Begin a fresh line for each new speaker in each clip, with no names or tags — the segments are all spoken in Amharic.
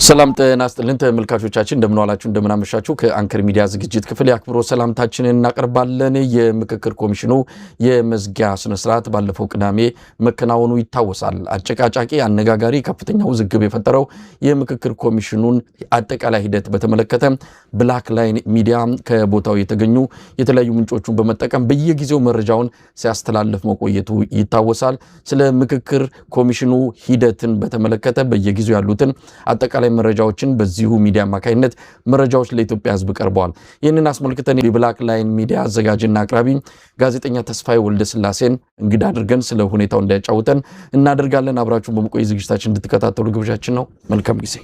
ሰላም ጤና ይስጥልን ተመልካቾቻችን እንደምን ዋላችሁ እንደምን አመሻችሁ ከአንከር ሚዲያ ዝግጅት ክፍል ያክብሮ ሰላምታችንን እናቀርባለን የምክክር ኮሚሽኑ የመዝጊያ ስነ ስርዓት ባለፈው ቅዳሜ መከናወኑ ይታወሳል አጨቃጫቂ አነጋጋሪ ከፍተኛ ውዝግብ የፈጠረው የምክክር ኮሚሽኑን አጠቃላይ ሂደት በተመለከተ ብላክ ላይን ሚዲያ ከቦታው የተገኙ የተለያዩ ምንጮቹን በመጠቀም በየጊዜው መረጃውን ሲያስተላልፍ መቆየቱ ይታወሳል ስለ ምክክር ኮሚሽኑ ሂደትን በተመለከተ በየጊዜው ያሉትን አጠቃላይ መረጃዎችን በዚሁ ሚዲያ ማካይነት መረጃዎች ለኢትዮጵያ ህዝብ ቀርበዋል ይህንን አስመልክተን የብላክ ላይን ሚዲያ አዘጋጅና አቅራቢ ጋዜጠኛ ተስፋዬ ወልደስላሴን እንግዳ አድርገን ስለ ሁኔታው እንዲያጫውተን እናደርጋለን አብራችሁን በመቆየት ዝግጅታችን እንድትከታተሉ ግብዣችን ነው መልካም ጊዜ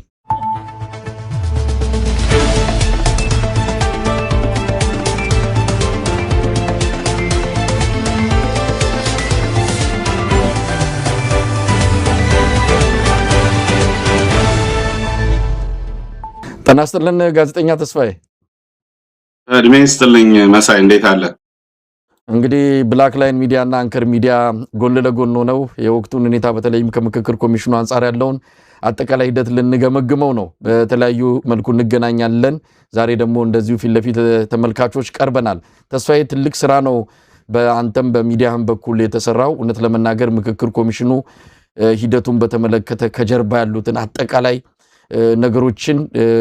ተናስተልን ጋዜጠኛ ተስፋዬ
እድሜ ይስጥልኝ መሳይ እንዴት አለ
እንግዲህ ብላክ ላይን ሚዲያ እና አንከር ሚዲያ ጎን ለጎን ሆነው የወቅቱን ሁኔታ በተለይም ከምክክር ኮሚሽኑ አንፃር ያለውን አጠቃላይ ሂደት ልንገመግመው ነው በተለያዩ መልኩ እንገናኛለን ዛሬ ደግሞ እንደዚሁ ፊት ለፊት ተመልካቾች ቀርበናል ተስፋዬ ትልቅ ስራ ነው በአንተም በሚዲያም በኩል የተሰራው እውነት ለመናገር ምክክር ኮሚሽኑ ሂደቱን በተመለከተ ከጀርባ ያሉትን አጠቃላይ ነገሮችን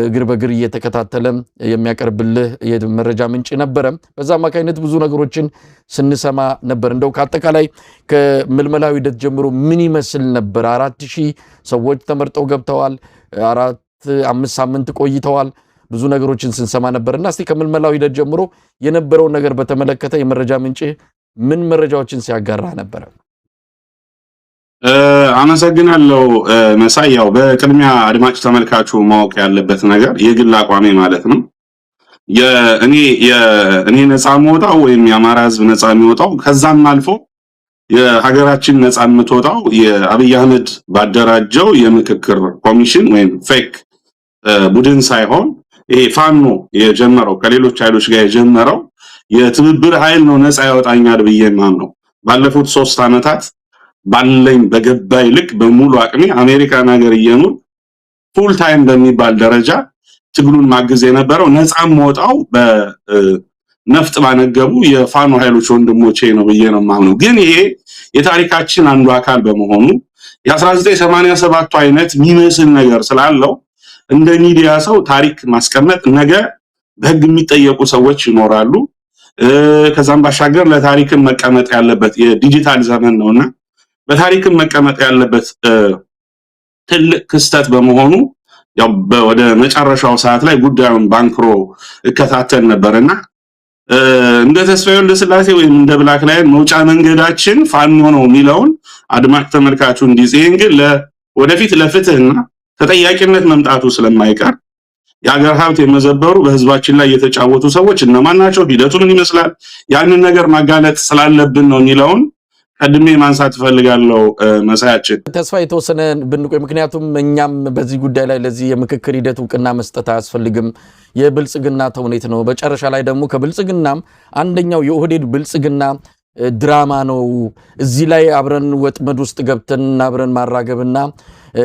እግር በእግር እየተከታተለ የሚያቀርብልህ የመረጃ ምንጭ ነበር በዛ ማካይነት ብዙ ነገሮችን ስንሰማ ነበር እንደው ከአጠቃላይ ከምልመላው ሂደት ጀምሮ ምን ይመስል ነበር 4000 ሰዎች ተመርጠው ገብተዋል 4-5 ሳምንት ቆይተዋል ብዙ ነገሮችን ስንሰማ ነበርና እስቲ ከምልመላው ሂደት ጀምሮ የነበረው ነገር በተመለከተ የመረጃ ምንጭ ምን መረጃዎችን ሲያጋራ ነበር
አመሰግናለሁ መሳይ ያው በቅድሚያ አድማጭ ተመልካቹ ማወቅ ያለበት ነገር የግል አቋሜ ማለት ነው የእኔ ነፃ የምወጣው ወይም የአማራ ህዝብ ነፃ የሚወጣው ከዛም አልፎ የሀገራችን ነፃ የምትወጣው የአብይ አህመድ ባደራጀው የምክክር ኮሚሽን ወይም ፌክ ቡድን ሳይሆን ይሄ ፋኖ የጀመረው ከሌሎች ኃይሎች ጋር የጀመረው የትብብር ኃይል ነው ነፃ ያወጣኛል ብዬ ማምነው ባለፉት 3 አመታት ባለኝ በገባይ ልክ በሙሉ አቅሜ አሜሪካን ሀገር እየኖር ፉል ታይም በሚባል ደረጃ ትግሉን ማግዝ የነበረው ነፃም ወጣው በነፍጥ ባነገቡ የፋኖ ኃይሎች ወንድሞቼ ነው ብዬ ነው ማምነው ግን ይሄ የታሪካችን አንዱ አካል በመሆኑ የ1987 አይነት የሚመስል ነገር ስላለው እንደ ሚዲያ ሰው ታሪክ ማስቀመጥ ነገ በህግ የሚጠየቁ ሰዎች ይኖራሉ ከዛም ባሻገር ለታሪክም መቀመጥ ያለበት የዲጂታል ዘመን ነውና በታሪክም መቀመጥ ያለበት ትልቅ ክስተት በመሆኑ ያው ወደ መጨረሻው ሰዓት ላይ ጉዳዩን ባንክሮ እከታተል ነበርና እንደ ተስፋዬ ወልደስላሴ ወይም እንደ ብላክ ላይን መውጫ መንገዳችን ፋኖ ነው የሚለውን አድማጭ ተመልካቹ እንዲዜን ግን ወደፊት ለፍትህና ተጠያቂነት መምጣቱ ስለማይቀር የሀገር ሀብት የመዘበሩ በህዝባችን ላይ የተጫወቱ ሰዎች እነማን ናቸው ሂደቱ ምን ይመስላል ያንን ነገር ማጋለጥ ስላለብን ነው የሚለውን ቀድሜ ማንሳት ፈልጋለሁ መሳያችን
ተስፋ የተወሰነ ብንቆይ ምክንያቱም እኛም በዚህ ጉዳይ ላይ ለዚህ የምክክር ሂደት ዕውቅና መስጠት አያስፈልግም የብልጽግና ተውኔት ነው በጨረሻ ላይ ደግሞ ከብልጽግናም አንደኛው የኦህዴድ ብልጽግና ድራማ ነው እዚህ ላይ አብረን ወጥመድ ውስጥ ገብተን አብረን ማራገብና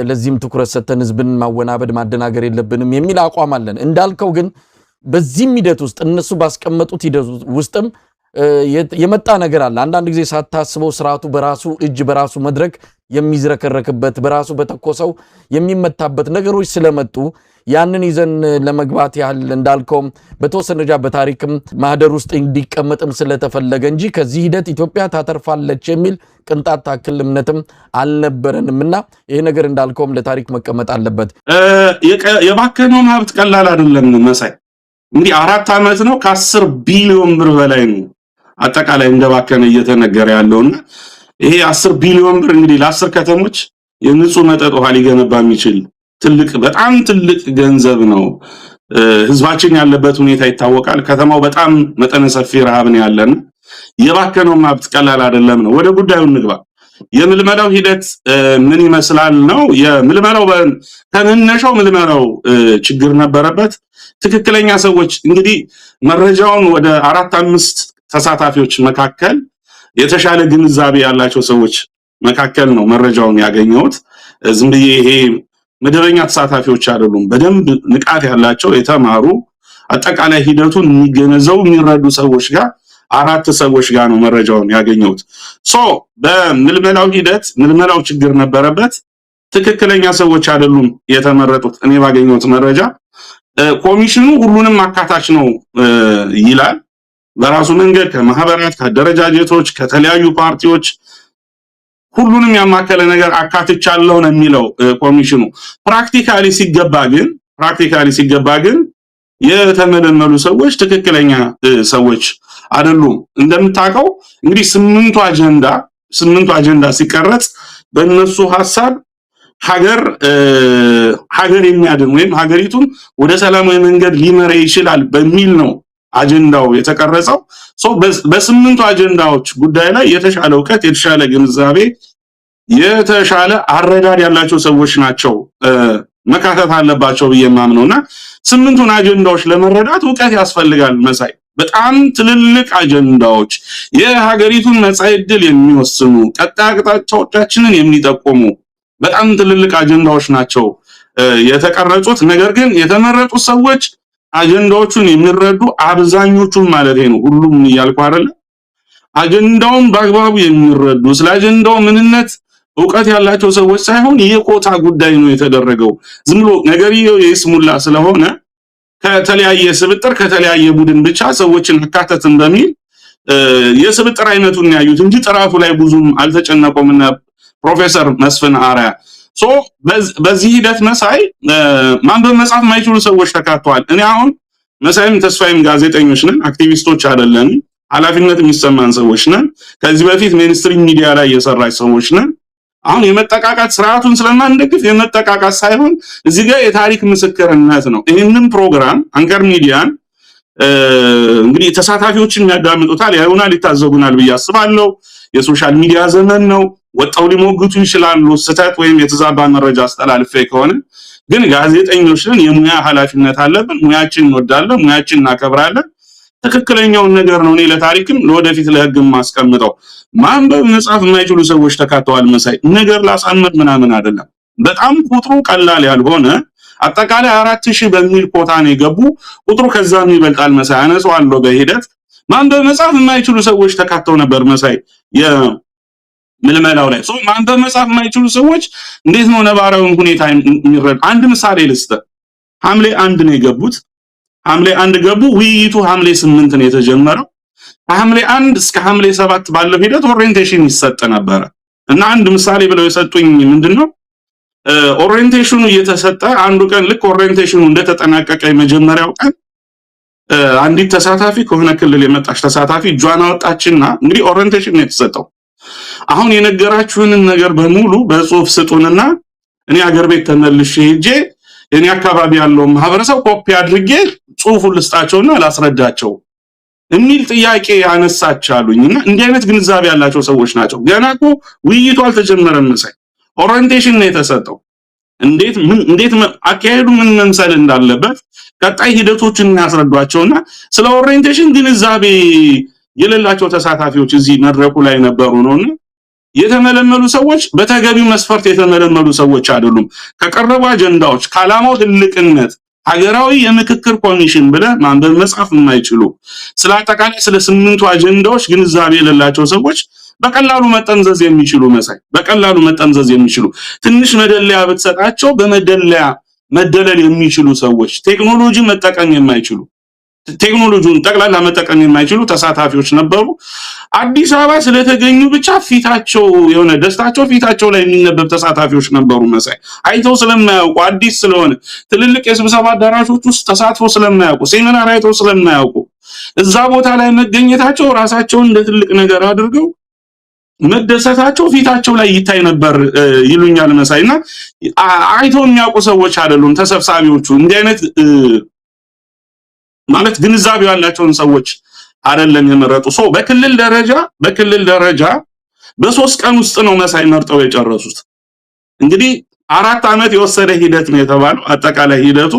ለዚህም ትኩረት ሰጥተን ህዝብን ማወናበድ ማደናገር የለብንም የሚል አቋም አለን እንዳልከው ግን በዚህ ሂደት ውስጥ እነሱ ባስቀመጡት ሂደት ውስጥም የመጣ ነገር አለ አንዳንድ ጊዜ ሳታስበው ስርዓቱ በራሱ እጅ በራሱ መድረክ የሚዝረከረክበት በራሱ በተኮሰው የሚመታበት ነገሮች ስለመጡ ያንን ይዘን ለመግባት ያህል እንዳልከው በተወሰነ ደረጃ በታሪክም ማህደር ውስጥ እንዲቀመጥም ስለተፈለገ እንጂ ከዚህ ሂደት ኢትዮጵያ ታተርፋለች የሚል ቅንጣት ታክል እምነትም አልነበረንምና ይሄ ነገር እንዳልከውም ለታሪክ መቀመጥ አለበት
የባከነው ሀብት ቀላል አይደለም መሳይ እንግዲህ 4 አመት ነው ከ10 ቢሊዮን ብር በላይ ነው አጠቃላይ እንደባከነ እየተነገረ ያለውና ይሄ 10 ቢሊዮን ብር እንግዲህ ለ10 ከተሞች የንጹህ መጠጥ ውሃ ሊገነባ የሚችል ትልቅ በጣም ትልቅ ገንዘብ ነው ህዝባችን ያለበት ሁኔታ ይታወቃል ከተማው በጣም መጠነ ሰፊ ረሃብ ነው ያለና የባከነው ሀብት ቀላል አይደለም ነው ወደ ጉዳዩ እንግባ የምልመላው ሂደት ምን ይመስላል ነው የምልመላው ተነነሻው ምልመላው ችግር ነበረበት ትክክለኛ ሰዎች እንግዲህ መረጃውን ወደ 4-5 ተሳታፊዎች መካከል የተሻለ ግንዛቤ ያላቸው ሰዎች መካከል ነው መረጃውን ያገኘሁት ዝም ብዬ ይሄ መደበኛ ተሳታፊዎች አይደሉም። በደንብ ንቃት ያላቸው የተማሩ አጠቃላይ ሂደቱን የሚገነዘቡ የሚረዱ ሰዎች ጋር 4 ሰዎች ጋር ነው መረጃውን ያገኘሁት። በምልመላው ሂደት ምልመላው ችግር ነበረበት። ትክክለኛ ሰዎች አይደሉም የተመረጡት። እኔ ባገኘሁት መረጃ ኮሚሽኑ ሁሉንም አካታች ነው ይላል። በራሱ መንገድ ከማህበራት፣ ከአደረጃጀቶች፣ ከተለያዩ ፓርቲዎች ሁሉንም ያማከለ ነገር አካትቻለሁ ነው የሚለው ኮሚሽኑ። ፕራክቲካሊ ሲገባ ግን የተመለመሉ ሰዎች ትክክለኛ ሰዎች አይደሉም። እንደምታውቀው እንግዲህ 8ቱ አጀንዳ ሲቀረጽ በእነሱ ሐሳብ ሀገር የሚያድን ወይም ሀገሪቱን ወደ ሰላማዊ መንገድ ሊመራ ይችላል በሚል ነው አጀንዳው የተቀረጸው። በ8ቱ አጀንዳዎች ጉዳይ ላይ የተሻለ እውቀት፣ የተሻለ ግንዛቤ፣ የተሻለ አረዳድ ያላቸው ሰዎች ናቸው መካተት አለባቸው ብዬ የማምነውና 8ቱን አጀንዳዎች ለመረዳት እውቀት ያስፈልጋል መሳይ። በጣም ትልልቅ አጀንዳዎች የሀገሪቱን መጻኢ ዕድል የሚወስኑ ቀጣይ አቅጣጫዎቻችንን የሚጠቁሙ በጣም ትልልቅ አጀንዳዎች ናቸው የተቀረጹት። ነገር ግን የተመረጡት ሰዎች አጀንዳዎቹን የሚረዱ አብዛኞቹን ማለት ነው፣ ሁሉም እያልኩ አይደለም፣ አጀንዳውን በአግባቡ የሚረዱ ስለ አጀንዳው ምንነት እውቀት ያላቸው ሰዎች ሳይሆን የኮታ ጉዳይ ነው የተደረገው። ዝም ብሎ ነገርየው የስሙላ ስለሆነ ከተለያየ ስብጥር ከተለያየ ቡድን ብቻ ሰዎችን አካተትን በሚል የስብጥር አይነቱን ያዩት እንጂ ጥራቱ ላይ ብዙም አልተጨነቁምና ፕሮፌሰር መስፍን አርአያ በዚህ ሂደት መሳይ ማንበብ መጻፍ የማይችሉ ሰዎች ተካተዋል። እኔ አሁን መሳይም ተስፋይም ጋዜጠኞች ነን፣ አክቲቪስቶች አይደለም፣ ኃላፊነት የሚሰማን ሰዎች ነን። ከዚህ በፊት ሜንስትሪም ሚዲያ ላይ የሰራች ሰዎች ነን። አሁን የመጠቃቃት ስርዓቱን ስለማንደግፍ የመጠቃቃት ሳይሆን እዚህ ጋር የታሪክ ምስክርነት ነው። ይህንን ፕሮግራም አንከር ሚዲያን እንግዲህ ተሳታፊዎችን የሚያዳምጡታል፣ ያዩናል፣ ይታዘቡናል ብዬ አስባለሁ። የሶሻል ሚዲያ ዘመን ነው። ወጣው ሊሞግቱ ይችላሉ ስህተት ወይም የተዛባ መረጃ አስተላልፌ ከሆነ። ግን ጋዜጠኞች ነን፣ የሙያ ኃላፊነት አለብን። ሙያችን እንወዳለን፣ ሙያችን እናከብራለን። ትክክለኛውን ነገር ነው እኔ ለታሪክም ለወደፊት ለህግም ማስቀምጠው። ማንበብ መጻፍ የማይችሉ ሰዎች ተካተዋል መሳይ። ነገር ላሳመድ ምናምን አይደለም። በጣም ቁጥሩ ቀላል ያልሆነ አጠቃላይ 4000 በሚል ኮታ ነው የገቡ። ቁጥሩ ከዛም ይበልጣል መሳይ፣ አነሳዋለሁ በሂደት። ማንበብ መጻፍ የማይችሉ ሰዎች ተካተው ነበር መሳይ የምልመላው ላይ። ማንበብ መጻፍ የማይችሉ ሰዎች እንዴት ነው ነባራውን ሁኔታ የሚረዱ? አንድ ምሳሌ ልስጥ። ሐምሌ 1 ነው የገቡት። ሐምሌ 1 ገቡ። ውይይቱ ሐምሌ 8 ነው የተጀመረው። ከሐምሌ 1 እስከ ሐምሌ 7 ባለው ሂደት ኦሪየንቴሽን ይሰጥ ነበር እና አንድ ምሳሌ ብለው የሰጡኝ ምንድነው ኦሪየንቴሽኑ እየተሰጠ አንዱ ቀን ልክ ኦሪየንቴሽኑ እንደተጠናቀቀ የመጀመሪያው ቀን አንዲት ተሳታፊ ከሆነ ክልል የመጣች ተሳታፊ እጇን አወጣችና እንግዲህ ኦሪየንቴሽን ነው የተሰጠው። አሁን የነገራችሁንን ነገር በሙሉ በጽሁፍ ስጡንና እኔ አገር ቤት ተመልሼ ሄጄ እኔ አካባቢ ያለው ማህበረሰብ ኮፒ አድርጌ ጽሁፉን ልስጣቸውና ላስረዳቸው የሚል ጥያቄ ያነሳች አሉኝና እንዲህ አይነት ግንዛቤ ያላቸው ሰዎች ናቸው። ገና እኮ ውይይቱ አልተጀመረም መሳይ፣ ኦሪየንቴሽን ነው የተሰጠው። እንዴት አካሄዱ ምን መምሰል እንዳለበት ቀጣይ ሂደቶችን ያስረዷቸውና ስለ ኦሪየንቴሽን ግንዛቤ የሌላቸው ተሳታፊዎች እዚህ መድረኩ ላይ ነበሩ ነውና የተመለመሉ ሰዎች በተገቢው መስፈርት የተመለመሉ ሰዎች አይደሉም። ከቀረቡ አጀንዳዎች ከዓላማው ትልቅነት ሀገራዊ የምክክር ኮሚሽን ብለ ማንበብ መጻፍ የማይችሉ ስለ አጠቃላይ ስለ 8ቱ አጀንዳዎች ግንዛቤ የሌላቸው ሰዎች በቀላሉ መጠምዘዝ የሚችሉ መሳይ፣ በቀላሉ መጠምዘዝ የሚችሉ ትንሽ መደለያ ብትሰጣቸው በመደለያ መደለል የሚችሉ ሰዎች፣ ቴክኖሎጂ መጠቀም የማይችሉ ቴክኖሎጂውን ጠቅላላ መጠቀም የማይችሉ ተሳታፊዎች ነበሩ። አዲስ አበባ ስለተገኙ ብቻ ፊታቸው የሆነ ደስታቸው ፊታቸው ላይ የሚነበብ ተሳታፊዎች ነበሩ መሳይ። አይተው ስለማያውቁ አዲስ ስለሆነ ትልልቅ የስብሰባ አዳራሾች ውስጥ ተሳትፎ ስለማያውቁ ሴሚናር አይተው ስለማያውቁ እዛ ቦታ ላይ መገኘታቸው ራሳቸውን እንደ ትልቅ ነገር አድርገው መደሰታቸው ፊታቸው ላይ ይታይ ነበር ይሉኛል መሳይና አይተው የሚያውቁ ሰዎች አይደሉም ተሰብሳቢዎቹ። እንዲህ አይነት ማለት ግንዛቤው ያላቸውን ሰዎች አይደለም የመረጡ። በክልል ደረጃ በ3 ቀን ውስጥ ነው መሳይ መርጠው የጨረሱት። እንግዲህ 4 ዓመት የወሰደ ሂደት ነው የተባለው። አጠቃላይ ሂደቱ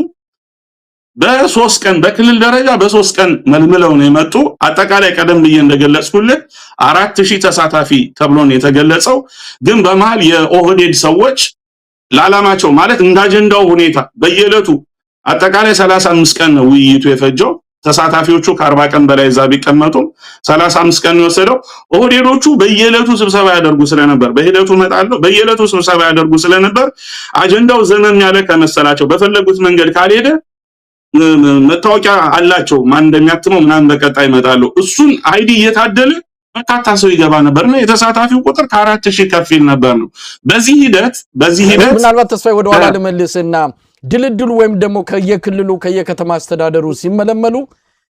በ3 ቀን በክልል ደረጃ በ3 ቀን መልምለው ነው የመጡ። አጠቃላይ ቀደም ብዬ እንደገለጽኩልህ 4000 ተሳታፊ ተብሎ ነው የተገለጸው። ግን በመሃል የኦህዴድ ሰዎች ለዓላማቸው ማለት እንደ አጀንዳው ሁኔታ በየዕለቱ አጠቃላይ 35 ቀን ነው ውይይቱ የፈጀው። ተሳታፊዎቹ ከ40 ቀን በላይ እዛ ቢቀመጡም 35 ቀን የወሰደው ኦህዴዶቹ በየዕለቱ ስብሰባ ያደርጉ ስለነበር በሂደቱ መጣለው በየዕለቱ ስብሰባ ያደርጉ ስለነበር አጀንዳው ዘመን ያለ ከመሰላቸው በፈለጉት መንገድ ካልሄደ መታወቂያ አላቸው ማን እንደሚያትመው ምናምን በቀጣይ ይመጣለው እሱን አይዲ እየታደለ በርካታ ሰው ይገባ ነበርና የተሳታፊው ቁጥር ከ4000 ከፍ ይል ነበር ነው። በዚህ ሂደት
ምናልባት ተስፋዬ ወደ ኋላ ልመልስና ድልድሉ ወይም ደግሞ ከየክልሉ ከየከተማ አስተዳደሩ ሲመለመሉ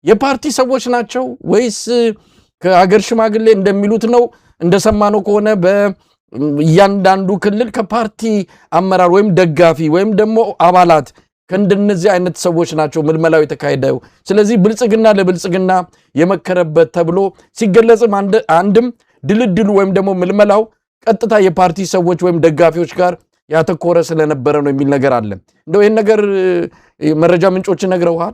የፓርቲ ሰዎች ናቸው ወይስ ከሀገር ሽማግሌ እንደሚሉት ነው? እንደሰማነው ከሆነ በእያንዳንዱ ክልል ከፓርቲ አመራር ወይም ደጋፊ ወይም ደግሞ አባላት ከእንደነዚህ አይነት ሰዎች ናቸው ምልመላው የተካሄደው። ስለዚህ ብልጽግና ለብልጽግና የመከረበት ተብሎ ሲገለጽም አንድም ድልድሉ ወይም ደግሞ ምልመላው ቀጥታ የፓርቲ ሰዎች ወይም ደጋፊዎች ጋር ያተኮረ ስለነበረ ነው የሚል ነገር አለ። እንደው ይሄን ነገር መረጃ ምንጮች ነግረውሃል?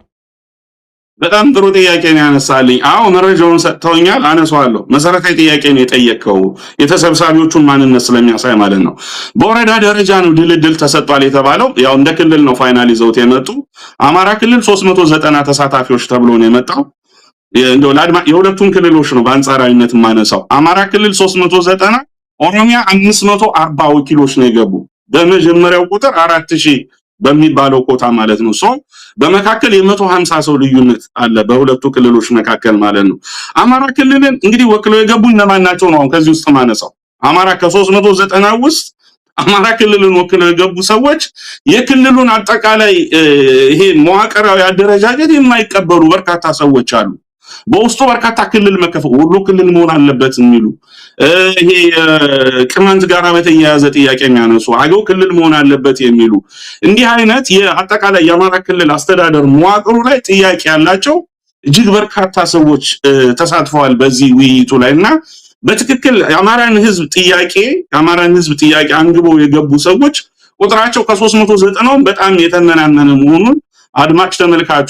በጣም ጥሩ ጥያቄ ነው ያነሳልኝ። አዎ መረጃውን ሰጥተውኛል፣ አነሳዋለሁ። መሰረታዊ ጥያቄ ነው የጠየቀው የተሰብሳቢዎቹን ማንነት ስለሚያሳይ ማለት ነው። በወረዳ ደረጃ ነው ድልድል ተሰጥቷል የተባለው። ያው እንደ ክልል ነው ፋይናል ይዘውት የመጡ። አማራ ክልል 390 ተሳታፊዎች ተብሎ ነው የመጣው። እንደው የሁለቱም ክልሎች ነው በአንጻራዊነት ማነሳው። አማራ ክልል 390፣ ኦሮሚያ 540 ወኪሎች ነው የገቡ። በመጀመሪያው ቁጥር 4000 በሚባለው ኮታ ማለት ነው። በመካከል የ150 ሰው ልዩነት አለ በሁለቱ ክልሎች መካከል ማለት ነው። አማራ ክልልን እንግዲህ ወክለው የገቡ እነማን ናቸው ነው ከዚህ ውስጥ ማነሳው። አማራ ከ390 ውስጥ አማራ ክልልን ወክለው የገቡ ሰዎች የክልሉን አጠቃላይ ይሄ መዋቅራዊ አደረጃጀት የማይቀበሉ በርካታ ሰዎች አሉ። በውስጡ በርካታ ክልል መከፈል ወሎ ክልል መሆን አለበት የሚሉ ይሄ ቅማንት ጋር በተያያዘ ጥያቄ የሚያነሱ አገው ክልል መሆን አለበት የሚሉ እንዲህ አይነት የአጠቃላይ የአማራ ክልል አስተዳደር መዋቅሩ ላይ ጥያቄ ያላቸው እጅግ በርካታ ሰዎች ተሳትፈዋል በዚህ ውይይቱ ላይና በትክክል የአማራን ህዝብ ጥያቄ አንግበው የገቡ ሰዎች ቁጥራቸው ከ390 በጣም የተመናመነ መሆኑን አድማጭ ተመልካቹ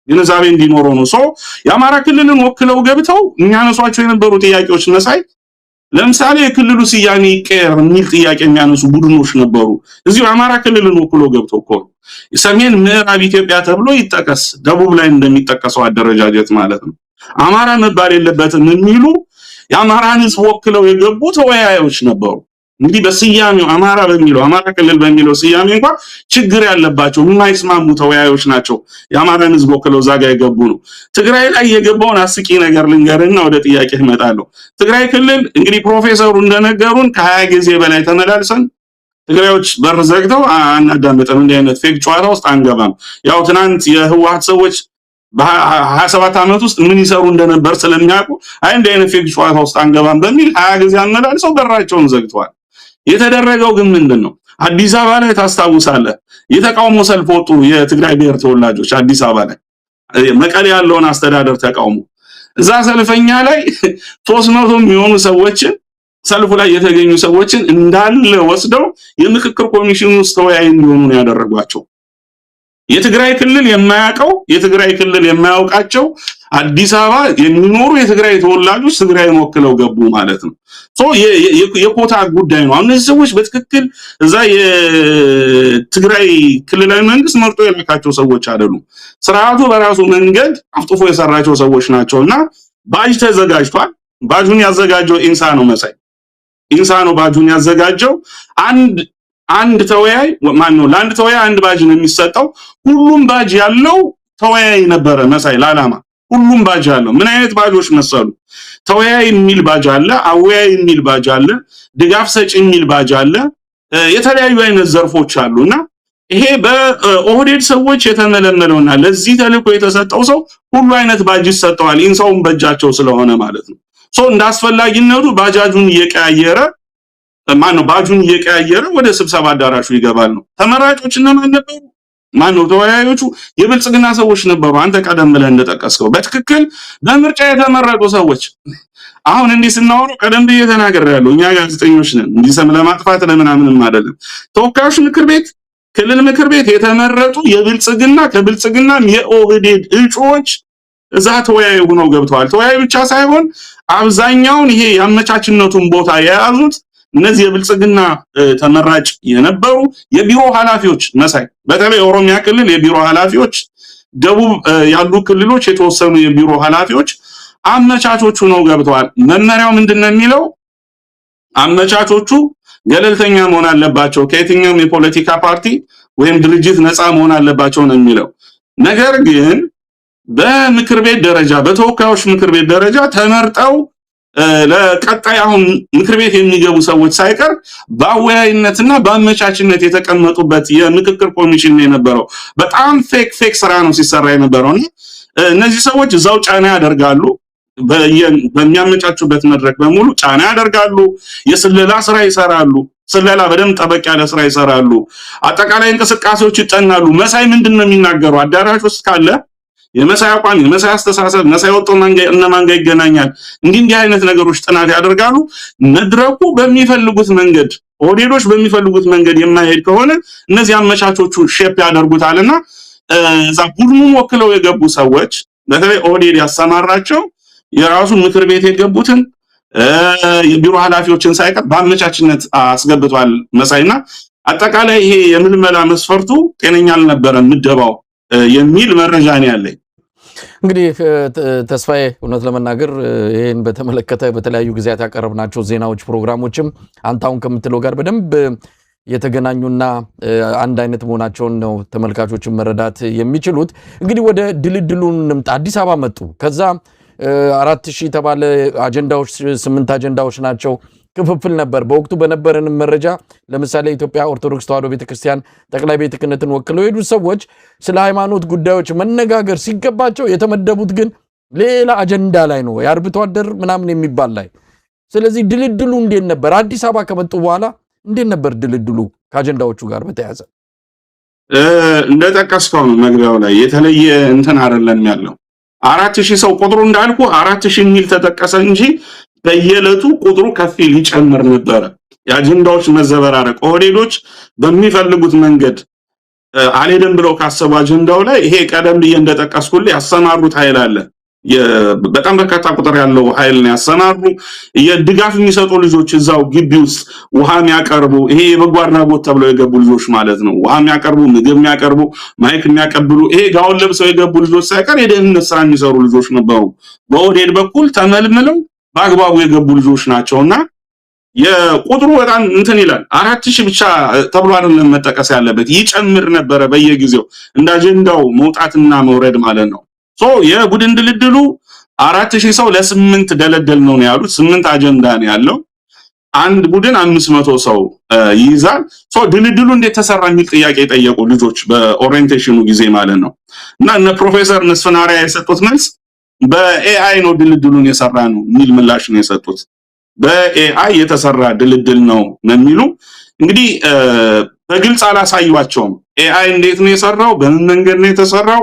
ግንዛቤ እንዲኖረው ነው። የአማራ ክልልን ወክለው ገብተው የሚያነሷቸው የነበሩ ጥያቄዎች መሳይ ለምሳሌ የክልሉ ስያሜ ይቀየር የሚል ጥያቄ የሚያነሱ ቡድኖች ነበሩ። እዚሁ አማራ ክልልን ወክለው ገብተው እኮ ሰሜን ምዕራብ ኢትዮጵያ ተብሎ ይጠቀስ ደቡብ ላይ እንደሚጠቀሰው አደረጃጀት ማለት ነው። አማራ መባል የለበትም የሚሉ የአማራን ህዝብ ወክለው የገቡ ተወያዮች ነበሩ። እንግዲህ በስያሜው አማራ ክልል በሚለው ስያሜ እንኳን ችግር ያለባቸው የማይስማሙ ተወያዮች ናቸው። የአማራን ህዝብ ወክለው ዛጋ የገቡ ነው። ትግራይ ላይ የገባውን አስቂ ነገር ልንገርና ወደ ጥያቄ እመጣለሁ። ትግራይ ክልል እንግዲህ ፕሮፌሰሩ እንደነገሩን ከ20 ጊዜ በላይ ተመላልሰን ትግራዮች በር ዘግተው አናዳምጥም፣ እንዲህ አይነት ፌክ ጨዋታ ውስጥ አንገባም። ያው ትናንት የህወሓት ሰዎች በ27 ዓመት ውስጥ ምን ይሰሩ እንደነበር ስለሚያውቁ እንዲህ አይነት ፌክ ጨዋታ ውስጥ አንገባም በሚል 20 ጊዜ አመላልሰው በራቸውን ዘግተዋል። የተደረገው ግን ምንድነው? አዲስ አበባ ላይ ታስታውሳለህ የተቃውሞ ሰልፍ ወጡ የትግራይ ብሔር ተወላጆች አዲስ አበባ ላይ መቀሌ ያለውን አስተዳደር ተቃውሞ። እዛ ሰልፈኛ ላይ 300 የሚሆኑ ሰዎችን ሰልፉ ላይ የተገኙ ሰዎችን እንዳለ ወስደው የምክክር ኮሚሽን ውስጥ ተወያይ እንዲሆኑ ነው ያደረጓቸው። የትግራይ ክልል የማያውቃቸው አዲስ አበባ የሚኖሩ የትግራይ ተወላጆች ትግራይን ወክለው ገቡ ማለት ነው። የኮታ ጉዳይ ነው። እነዚህ ሰዎች በትክክል እዛ የትግራይ ክልላዊ መንግስት መርጦ የላካቸው ሰዎች አይደሉም። ስርዓቱ በራሱ መንገድ አፍጥፎ የሰራቸው ሰዎች ናቸውና ባጅ ተዘጋጅቷል። ባጁን ያዘጋጀው ኢንሳ ነው መሳይ። ኢንሳ ነው ባጁን ያዘጋጀው። አንድ ተወያይ ለአንድ ተወያይ አንድ ባጅ ነው የሚሰጠው። ሁሉም ባጅ ያለው ተወያይ ነበረ መሳይ ለዓላማ ሁሉም ባጅ አለው። ምን አይነት ባጆች መሰሉ? ተወያይ የሚል ባጅ አለ፣ አወያይ የሚል ባጅ አለ፣ ድጋፍ ሰጪ የሚል ባጅ አለ። የተለያዩ አይነት ዘርፎች አሉና ይሄ በኦህዴድ ሰዎች የተመለመለውና ለዚህ ተልእኮ የተሰጠው ሰው ሁሉ አይነት ባጅ ይሰጠዋል። ኢንሳውን በእጃቸው ስለሆነ ማለት ነው። እንዳስፈላጊነቱ ባጁን እየቀያየረ ወደ ስብሰባ አዳራሹ ይገባል ነው። ተመራጮች እነማን ነበሩ? ተወያዮቹ የብልጽግና ሰዎች ነበሩ። አንተ ቀደም ብለህ እንደጠቀስከው በትክክል በምርጫ የተመረጡ ሰዎች። አሁን እንዲህ ስናወራው ቀደም ብዬ ተናግሬያለሁ። እኛ ጋዜጠኞች ነን፣ እንዲህ ስም ለማጥፋት ለምናምንም አይደለም። ተወካዮች ምክር ቤት፣ ክልል ምክር ቤት የተመረጡ ከብልጽግና የኦህዴድ እጩዎች እዛ ተወያይ ሆነው ገብተዋል። ተወያይ ብቻ ሳይሆን አብዛኛውን ይሄ ያመቻችነቱን ቦታ የያዙት እነዚህ የብልጽግና ተመራጭ የነበሩ የቢሮ ኃላፊዎች መሳይ በተለይ ኦሮሚያ ክልል የቢሮ ኃላፊዎች ደቡብ ያሉ ክልሎች የተወሰኑ የቢሮ ኃላፊዎች አመቻቾቹ ነው ገብተዋል። መመሪያው ምንድነው የሚለው? አመቻቾቹ ገለልተኛ መሆን አለባቸው፣ ከየትኛውም የፖለቲካ ፓርቲ ወይም ድርጅት ነፃ መሆን አለባቸው ነው የሚለው። ነገር ግን በምክር ቤት ደረጃ በተወካዮች ምክር ቤት ደረጃ ተመርጠው ለቀጣይ አሁን ምክር ቤት የሚገቡ ሰዎች ሳይቀር በአወያይነትና በአመቻችነት የተቀመጡበት የምክክር ኮሚሽን የነበረው በጣም ፌክ ስራ ነው ሲሰራ የነበረው። እነዚህ ሰዎች እዛው ጫና ያደርጋሉ፣ በሚያመቻቹበት መድረክ በሙሉ ጫና ያደርጋሉ፣ የስለላ ስራ ይሰራሉ፣ ስለላ በደንብ ጠበቅ ያለ ስራ ይሰራሉ፣ አጠቃላይ እንቅስቃሴዎች ይጠናሉ። መሳይ ምንድነው የሚናገረው? አዳራሽ ውስጥ ካለ የመሳይ አቋም የመሳይ አስተሳሰብ መሳይ ወጥቶ እነማን ጋር ይገናኛል እንዲህ አይነት ነገሮች ጥናት ያደርጋሉ። መድረኩ በሚፈልጉት መንገድ ኦዲቶች በሚፈልጉት መንገድ የማይሄድ ከሆነ እነዚህ አመቻቾቹ ሼፕ ያደርጉታልና እዛ ቡድኑን ወክለው የገቡ ሰዎች በተለይ ኦዲት ያሰማራቸው የራሱ ምክር ቤት የገቡትን የቢሮ ኃላፊዎችን ሳይቀር በአመቻችነት አስገብቷል መሳይና አጠቃላይ ይሄ የምልመላ መስፈርቱ ጤነኛ አልነበረም ምደባው የሚል መረጃ ነው ያለኝ።
እንግዲህ ተስፋዬ እውነት ለመናገር ይሄን በተመለከተ በተለያዩ ጊዜያት ያቀረብናቸው ዜናዎች ፕሮግራሞችም አንታውን ከምትለው ጋር በደንብ የተገናኙና አንድ አይነት መሆናቸውን ነው ተመልካቾችን መረዳት የሚችሉት። እንግዲህ ወደ ድልድሉን እንምጣ። አዲስ አበባ መጡ። ከዛ 4000 ተባለ። አጀንዳዎች 8 አጀንዳዎች ናቸው። ክፍፍል ነበር። በወቅቱ በነበረን መረጃ ለምሳሌ ኢትዮጵያ ኦርቶዶክስ ተዋሕዶ ቤተክርስቲያን ጠቅላይ ቤተ ክህነትን ወክለው የሄዱ ሰዎች ስለ ሃይማኖት ጉዳዮች መነጋገር ሲገባቸው የተመደቡት ግን ሌላ አጀንዳ ላይ ነው፣ የአርብቶ አደር ምናምን የሚባል ላይ። ስለዚህ ድልድሉ እንዴት ነበር? አዲስ አበባ ከመጡ በኋላ እንዴት ነበር ድልድሉ ከአጀንዳዎቹ ጋር በተያያዘ?
እንደጠቀስከው ነው መግቢያው ላይ የተለየ እንትን አይደለም ያለው። 4000 ሰው ቁጥሩ እንዳልኩ 4000 የሚል ተጠቀሰ እንጂ በየዕለቱ ቁጥሩ ከፍ ይጨምር ነበር። የአጀንዳዎች መዘበራረቅ ኦህዴዶች በሚፈልጉት መንገድ አልሄድም ብለው ካሰቡ አጀንዳው ላይ ይሄ ቀደም ብዬ እንደጠቀስኩልህ ያሰማሩት ኃይል አለ። በጣም በርካታ ቁጥር ያለው ኃይል ነው ያሰማሩ። የድጋፍ የሚሰጡ ልጆች እዛው ግቢ ውስጥ ውሃ የሚያቀርቡ ይሄ የበጎ አድራጎት ተብለው የገቡ ልጆች ማለት ነው። ውሃ የሚያቀርቡ፣ ምግብ የሚያቀርቡ፣ ማይክ የሚያቀብሉ ይሄ ጋውን ለብሰው የገቡ ልጆች ሳይቀር የደህንነት ስራ የሚሰሩ ልጆች ነበሩ። በኦህዴድ በኩል ተመልምለው በአግባቡ የገቡ ልጆች ናቸውና የቁጥሩ በጣም እንትን ይላል። 4000 ብቻ ተብሎ አይደለም መጠቀስ ያለበት፣ ይጨምር ነበረ በየጊዜው እንደ አጀንዳው መውጣትና መውረድ ማለት ነው። የቡድን ድልድሉ 4000 ሰው ለ8 ደለደል ነው ያሉት። 8 አጀንዳ ነው ያለው። አንድ ቡድን 500 ሰው ይይዛል። ድልድሉ እንዴት ተሰራ የሚል ጥያቄ የጠየቁ ልጆች በኦሪየንቴሽኑ ጊዜ ማለት ነው እና እነ ፕሮፌሰር መስፍናሪያ የሰጡት መልስ በኤአይ ነው ድልድሉን የሰራ ነው የሚል ምላሽ ነው የሰጡት። በኤአይ የተሰራ ድልድል ነው የሚሉ እንግዲህ በግልጽ አላሳዩዋቸውም። ኤአይ እንዴት ነው የሰራው፣ በምን መንገድ ነው የተሰራው፣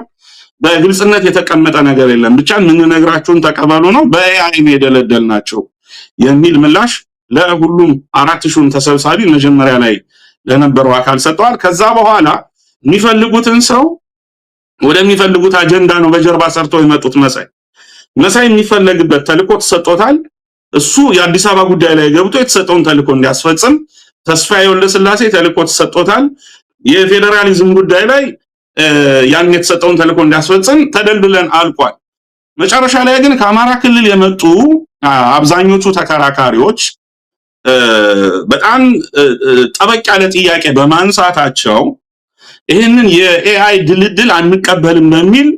በግልጽነት የተቀመጠ ነገር የለም። ብቻ ምን ነግራችሁን ተቀበሉ ነው፣ በኤአይ ነው የደለደልናቸው የሚል ምላሽ ለሁሉም 4000ን ተሰብሳቢ መጀመሪያ ላይ ለነበረው አካል ሰጥተዋል። ከዛ በኋላ የሚፈልጉትን ሰው ወደሚፈልጉት አጀንዳ ነው በጀርባ ሰርተው የመጡት። መሳይ የሚፈለግበት ተልእኮ ተሰጥቶታል። እሱ የአዲስ አበባ ጉዳይ ላይ ገብቶ የተሰጠውን ተልእኮ እንዲያስፈጽም፣ ተስፋዬ ወልደስላሴ ተልእኮ ተሰጥቶታል። የፌደራሊዝም ጉዳይ ላይ ያን የተሰጠውን ተልእኮ እንዲያስፈጽም ተደልድለን አልቋል። መጨረሻ ላይ ግን ከአማራ ክልል የመጡ አብዛኞቹ ተከራካሪዎች በጣም ጠበቅ ያለ ጥያቄ በማንሳታቸው ይህንን የኤአይ ድልድል አንቀበልም በሚል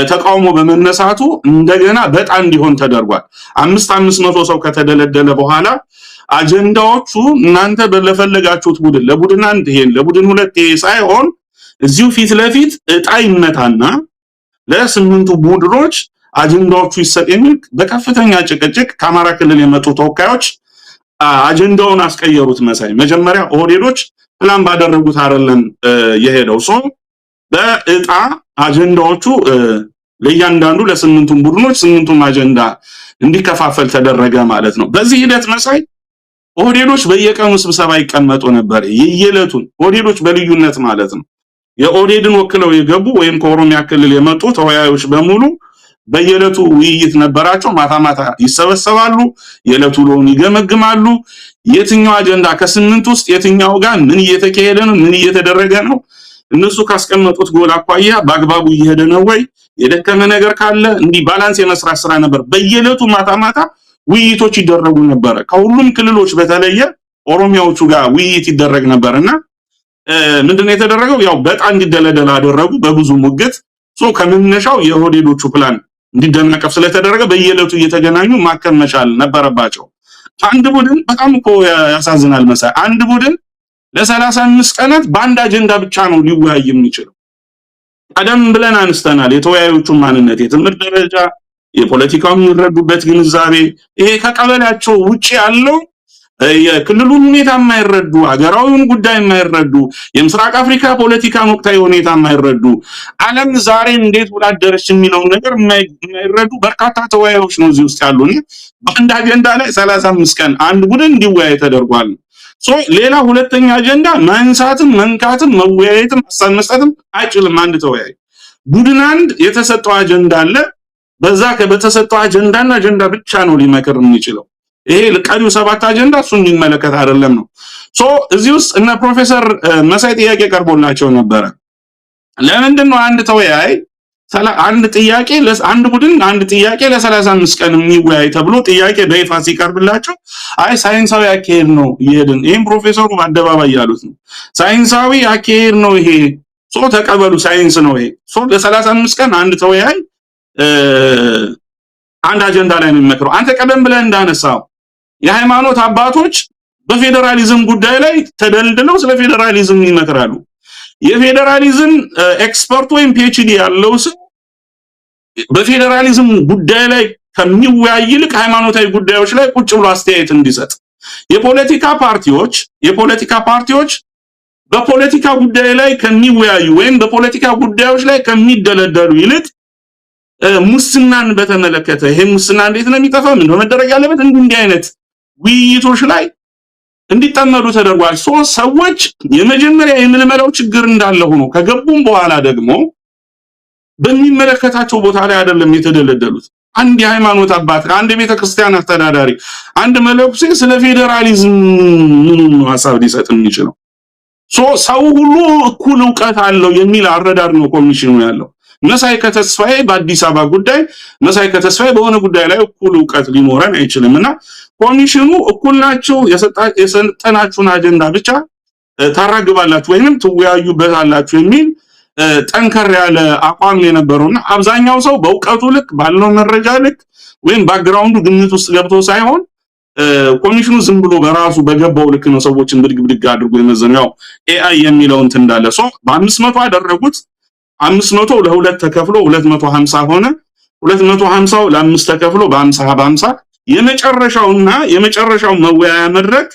ተቃውሞ በመነሳቱ እንደገና በጣም እንዲሆን ተደርጓል። 500 ሰው ከተደለደለ በኋላ አጀንዳዎቹ እናንተ በለፈለጋችሁት ቡድን ለቡድን 1 ይሄን ለቡድን 2 ይሄ ሳይሆን እዚሁ ፊት ለፊት እጣ ይመታና ለ8ቱ ቡድኖች አጀንዳዎቹ ይሰጥ የሚል በከፍተኛ ጭቅጭቅ ከአማራ ክልል የመጡ ተወካዮች አጀንዳውን አስቀየሩት። መጀመሪያ ኦህዴዶች ፕላን ባደረጉት አይደለም የሄደው በእጣ አጀንዳዎቹ ለእያንዳንዱ ለ8ቱም ቡድኖች 8ቱም አጀንዳ እንዲከፋፈል ተደረገ ማለት ነው። በዚህ ሂደት ኦህዴዶች በየቀኑ ስብሰባ ይቀመጡ ነበር። የየለቱን ኦህዴዶች በልዩነት ማለት ነው የኦህዴድን ወክለው የገቡ ወይም ከኦሮሚያ ክልል የመጡ ተወያዮች በሙሉ በየዕለቱ ውይይት ነበራቸው። ማታ ይሰበሰባሉ፣ የዕለቱ ውሎውን ይገመግማሉ። የትኛው አጀንዳ ከስምንት ውስጥ የትኛው ጋር ምን እየተካሄደ ነው፣ ምን እየተደረገ ነው፣ እነሱ ካስቀመጡት ጎል አኳያ በአግባቡ እየሄደ ነው ወይ፣ የደከመ ነገር ካለ እንዲህ ባላንስ የመስራት ስራ ነበር። በየዕለቱ ማታ ውይይቶች ይደረጉ ነበር። ከሁሉም ክልሎች በተለየ ኦሮሚያዎቹ ጋር ውይይት ይደረግ ነበርና ምንድነው የተደረገው? ያው በጣም እንዲደለደል አደረጉ በብዙ ሙግት። ከመነሻው የኦህዴዶቹ ፕላን እንዲደናቀፍ ስለተደረገ በየዕለቱ እየተገናኙ ማከም መቻል ነበረባቸው። አንድ ቡድን በጣም እኮ ያሳዝናል መሳይ፣ አንድ ቡድን ለ35 ቀናት በአንድ አጀንዳ ብቻ ነው ሊወያይ የሚችለው። ቀደም ብለን አንስተናል የተወያዮቹን ማንነት፣ የትምህርት ደረጃ፣ የፖለቲካው የሚረዱበት ግንዛቤ፣ ይሄ ከቀበሌያቸው ውጪ ያለው የክልሉን ሁኔታ የማይረዱ፣ ሀገራዊውን ጉዳይ የማይረዱ፣ የምስራቅ አፍሪካ ፖለቲካን ወቅታዊ ሁኔታ የማይረዱ፣ ዓለም ዛሬ እንዴት ወዳደረች የሚለውን ነገር የማይረዱ በርካታ ተወያዮች ነው እዚህ ውስጥ ያሉን። በአንድ አጀንዳ ላይ 35 ቀን አንድ ቡድን እንዲወያይ ተደርጓል። ሌላ ሁለተኛ አጀንዳ ማንሳትም መንካትም መወያየትም ሀሳብ መስጠትም አይችልም። አንድ ተወያይ ቡድን አንድ የተሰጠው አጀንዳ አለ። በዛ በተሰጠው አጀንዳ ብቻ ነው ሊመክር የሚችለው። ይሄ ለቀሪው 7 አጀንዳ እሱን የሚመለከት አይደለም ነው። እዚህ ውስጥ እነ ፕሮፌሰር መሳይ ጥያቄ ቀርቦላቸው ነበረ። ለምንድን ነው አንድ ተወያይ አንድ ቡድን አንድ ጥያቄ ለ35 ቀን የሚወያይ ተብሎ ጥያቄ በይፋ ሲቀርብላቸው አይ ሳይንሳዊ አካሄድ ነው ይሄድን፣ ይሄን ፕሮፌሰሩ በአደባባይ ያሉት ነው። ሳይንሳዊ አካሄድ ነው ይሄ፣ ተቀበሉ፣ ሳይንስ ነው ይሄ። ለ35 ቀን አንድ ተወያይ አንድ አጀንዳ ላይ ነው የሚመክረው። አንተ ቀደም ብለህ እንዳነሳው የሃይማኖት አባቶች በፌደራሊዝም ጉዳይ ላይ ተደልድለው ስለ ፌደራሊዝም ይመክራሉ። የፌደራሊዝም ኤክስፐርት ወይም ፒኤችዲ ያለው ሰው በፌደራሊዝም ጉዳይ ላይ ከሚወያይ ይልቅ ሃይማኖታዊ ጉዳዮች ላይ ቁጭ ብሎ አስተያየት እንዲሰጥ፣ የፖለቲካ ፓርቲዎች በፖለቲካ ጉዳይ ላይ ከሚወያዩ ወይም በፖለቲካ ጉዳዮች ላይ ከሚደለደሉ ይልቅ ሙስናን በተመለከተ ይሄ ሙስና እንዴት ነው የሚጠፋው፣ ምን መደረግ ያለበት እንዲህ አይነት ውይይቶች ላይ እንዲጠመዱ ተደርጓል። ሰዎች የመጀመሪያ የምንመራው ችግር እንዳለ ሆኖ ከገቡም በኋላ ደግሞ በሚመለከታቸው ቦታ ላይ አይደለም የተደለደሉት። አንድ የሃይማኖት አባት፣ አንድ ቤተክርስቲያን አስተዳዳሪ፣ አንድ መለኩሴ ስለ ፌደራሊዝም ምንም ሐሳብ ሊሰጥ የሚችለው ሰው ሁሉ እኩል ዕውቀት አለው የሚል አረዳድ ነው ኮሚሽኑ ያለው። መሳይ ከተስፋዬ በአዲስ አበባ ጉዳይ፣ መሳይ ከተስፋዬ በሆነ ጉዳይ ላይ እኩል ዕውቀት ሊኖረን አይችልምና ኮሚሽኑ እኩል ናቸው የሰጠናችሁን አጀንዳ ብቻ ታራግባላችሁ ወይንም ትወያዩበታላችሁ የሚል ጠንከር ያለ አቋም የነበረውና አብዛኛው ሰው በእውቀቱ ልክ ባለው መረጃ ልክ ወይም ባክግራውንዱ ግምት ውስጥ ገብቶ ሳይሆን ኮሚሽኑ ዝም ብሎ በራሱ በገባው ልክ ነው ሰዎችን ብድግ አድርጎ የመዘነው። ኤአይ የሚለው እንትን እንዳለ በ500 አደረጉት። 500 ለሁለት ተከፍሎ 250 ሆነ። 250ው ለ5 ተከፍሎ በ50 የመጨረሻው መወያያ መድረክ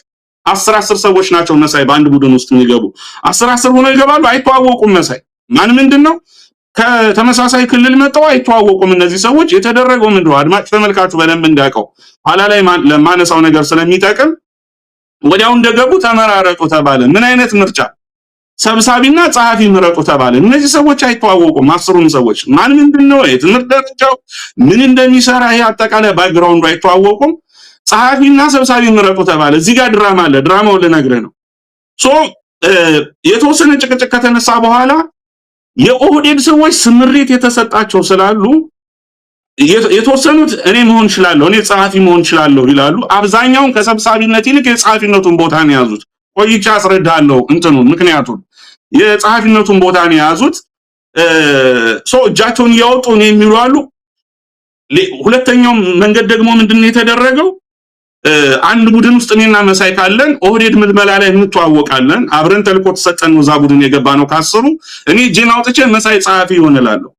10 ሰዎች ናቸው መሳይ በአንድ ቡድን ውስጥ የሚገቡ 10 ሆነው ይገባሉ። አይተዋወቁም። መሳይ ማን ምንድነው ከተመሳሳይ ክልል መጣው አይተዋወቁም። እነዚህ ሰዎች የተደረገው ምንድነው አድማጭ ተመልካቹ በደንብ እንዳያውቀው ኋላ ላይ ለማነሳው ነገር ስለሚጠቅም ወዲያው እንደገቡ ተመራረጡ ተባለ። ምን አይነት ምርጫ? ሰብሳቢና ጸሐፊ ምረጡ ተባለ። እነዚህ ሰዎች አይተዋወቁም። 10ሩም ሰዎች ማን ምንድነው የትምህርት ደረጃው ምን እንደሚሰራ ይሄ አጠቃላይ ባክግራውንዱ አይተዋወቁም። ጸሐፊና ሰብሳቢ ምረጡ ተባለ። እዚህ ጋር ድራማ አለ። ድራማው ልነግርህ ነው። የተወሰነ ጭቅጭቅ ከተነሳ በኋላ የኦህዴድ ሰዎች ስምሪት የተሰጣቸው ስላሉ የተወሰኑት እኔ መሆን እችላለሁ፣ እኔ ጸሐፊ መሆን እችላለሁ ይላሉ። አብዛኛውን ከሰብሳቢነት ይልቅ የጸሐፊነቱን ቦታ ነው የያዙት። ቆይቼ አስረዳለሁ እንትኑን ምክንያቱም የጸሐፊነቱን ቦታ ነው የያዙት። እጃቸውን እያወጡ ነው የሚሉ አሉ። ሁለተኛው መንገድ ደግሞ ምንድነው የተደረገው? አንድ ቡድን ውስጥ እኔና መሳይ ካለን ኦህዴድ ምልመላ ላይ እንተዋወቃለን። አብረን ተልኮ ተሰጠን ነው ዛ ቡድን የገባ ነው። ካሰሩ እኔ እጄን አውጥቼ መሳይ ጸሐፊ ይሆንላለሁ።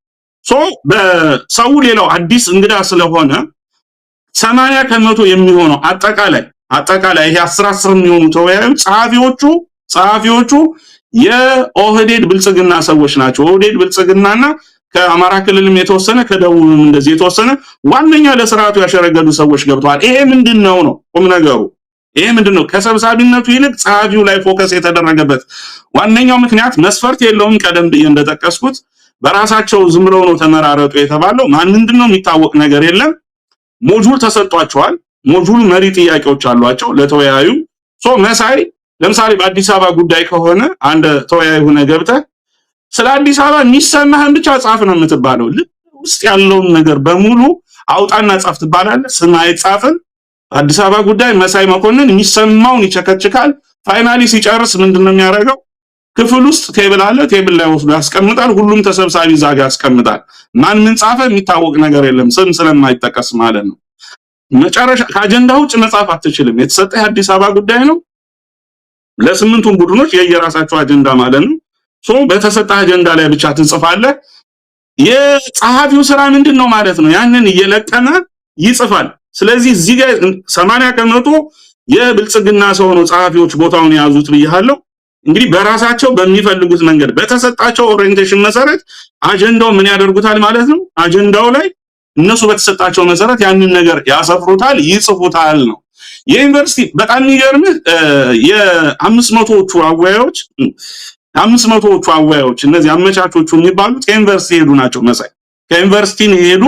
በሰው ሌላው አዲስ እንግዳ ስለሆነ 80% የሚሆነው አጠቃላይ ይሄ 10 የሚሆኑ ተወያዮች ጸሐፊዎቹ የኦህዴድ ብልጽግና ሰዎች ናቸው። ኦህዴድ ብልጽግናና ከአማራ ክልልም የተወሰነ ከደቡብም እንደዚህ የተወሰነ ዋነኛ ለስርዓቱ ያሸረገዱ ሰዎች ገብተዋል። ይሄ ምንድነው ነው ቁም ነገሩ? ይሄ ምንድነው? ከሰብሳቢነቱ ይልቅ ጸሐፊው ላይ ፎከስ የተደረገበት ዋነኛው ምክንያት መስፈርት የለውም። ቀደም ብዬ እንደጠቀስኩት በራሳቸው ዝም ብለው ነው ተመራረጡ የተባለው። ማን ምንድነው የሚታወቅ ነገር የለም። ሞጁል ተሰጥቷቸዋል። ሞጁሉ መሪ ጥያቄዎች አሏቸው ለተወያዩ። መሳይ ለምሳሌ በአዲስ አበባ ጉዳይ ከሆነ አንድ ተወያይ ሆነ ገብተህ ስለ አዲስ አበባ የሚሰማህን ብቻ ጻፍ ነው የምትባለው። ውስጥ ያለውን ነገር በሙሉ አውጣና ጻፍ ትባላለህ። ስም አይጻፍም። አዲስ አበባ ጉዳይ መሳይ መኮንን የሚሰማውን ይቸከችካል። ፋይናሊ ሲጨርስ ምንድነው የሚያደርገው? ክፍል ውስጥ ቴብል አለ። ቴብል ላይ ወስዶ ያስቀምጣል። ሁሉም ተሰብሳቢ ዛጋ ያስቀምጣል። ማን ምን ጻፈ የሚታወቅ ነገር የለም፣ ስም ስለማይጠቀስ ማለት ነው። መጨረሻ ከአጀንዳ ውጭ መጻፍ አትችልም። የተሰጠ የአዲስ አበባ ጉዳይ ነው። ለስምንቱም ቡድኖች የየራሳቸው አጀንዳ ማለት ነው። በተሰጠ አጀንዳ ላይ ብቻ ትጽፋለህ። የጸሐፊው ስራ ምንድነው ማለት ነው? ያንን እየለቀመ ይጽፋል። ስለዚህ እዚህ ጋር 80% የብልጽግና ሰው ነው ጸሐፊዎች ቦታውን የያዙት ብያለሁ። እንግዲህ በራሳቸው በሚፈልጉት መንገድ በተሰጣቸው ኦሪየንቴሽን መሰረት አጀንዳው ምን ያደርጉታል ማለት ነው። አጀንዳው ላይ እነሱ በተሰጣቸው መሰረት ያንን ነገር ያሰፍሩታል፣ ይጽፉታል ነው። የዩኒቨርሲቲ በጣም የሚገርምህ የ500ዎቹ አወያዮች እነዚህ አመቻቾቹ የሚባሉት ከዩኒቨርሲቲ ሄዱ ናቸው። መሳይ ከዩኒቨርሲቲ ሄዱ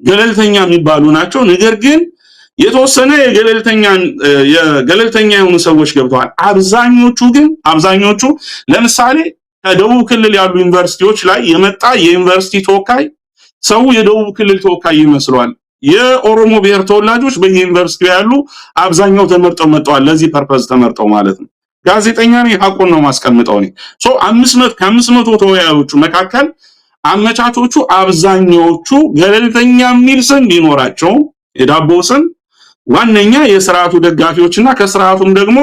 ገለልተኛ የሚባሉ ናቸው። ነገር ግን የተወሰነ የገለልተኛ የሆኑ ሰዎች ገብተዋል። አብዛኞቹ ለምሳሌ ከደቡብ ክልል ያሉ ዩኒቨርሲቲዎች ላይ የመጣ የዩኒቨርሲቲ ተወካይ ሰው የደቡብ ክልል ተወካይ ይመስለዋል። የኦሮሞ ብሔር ተወላጆች በዩኒቨርሲቲው ያሉ አብዛኛው ተመርጠው መጥተዋል። ለዚህ ፐርፐዝ ተመርጠው ማለት ነው። ጋዜጠኛ ነኝ፣ ሐቁን ነው ማስቀምጠው ነኝ። ከ500 ተወያዮቹ መካከል አመቻቾቹ አብዛኛዎቹ ገለልተኛ የሚል ስም ቢኖራቸው የዳቦ ስም ዋነኛ የሥርዓቱ ደጋፊዎችና ከሥርዓቱም ደግሞ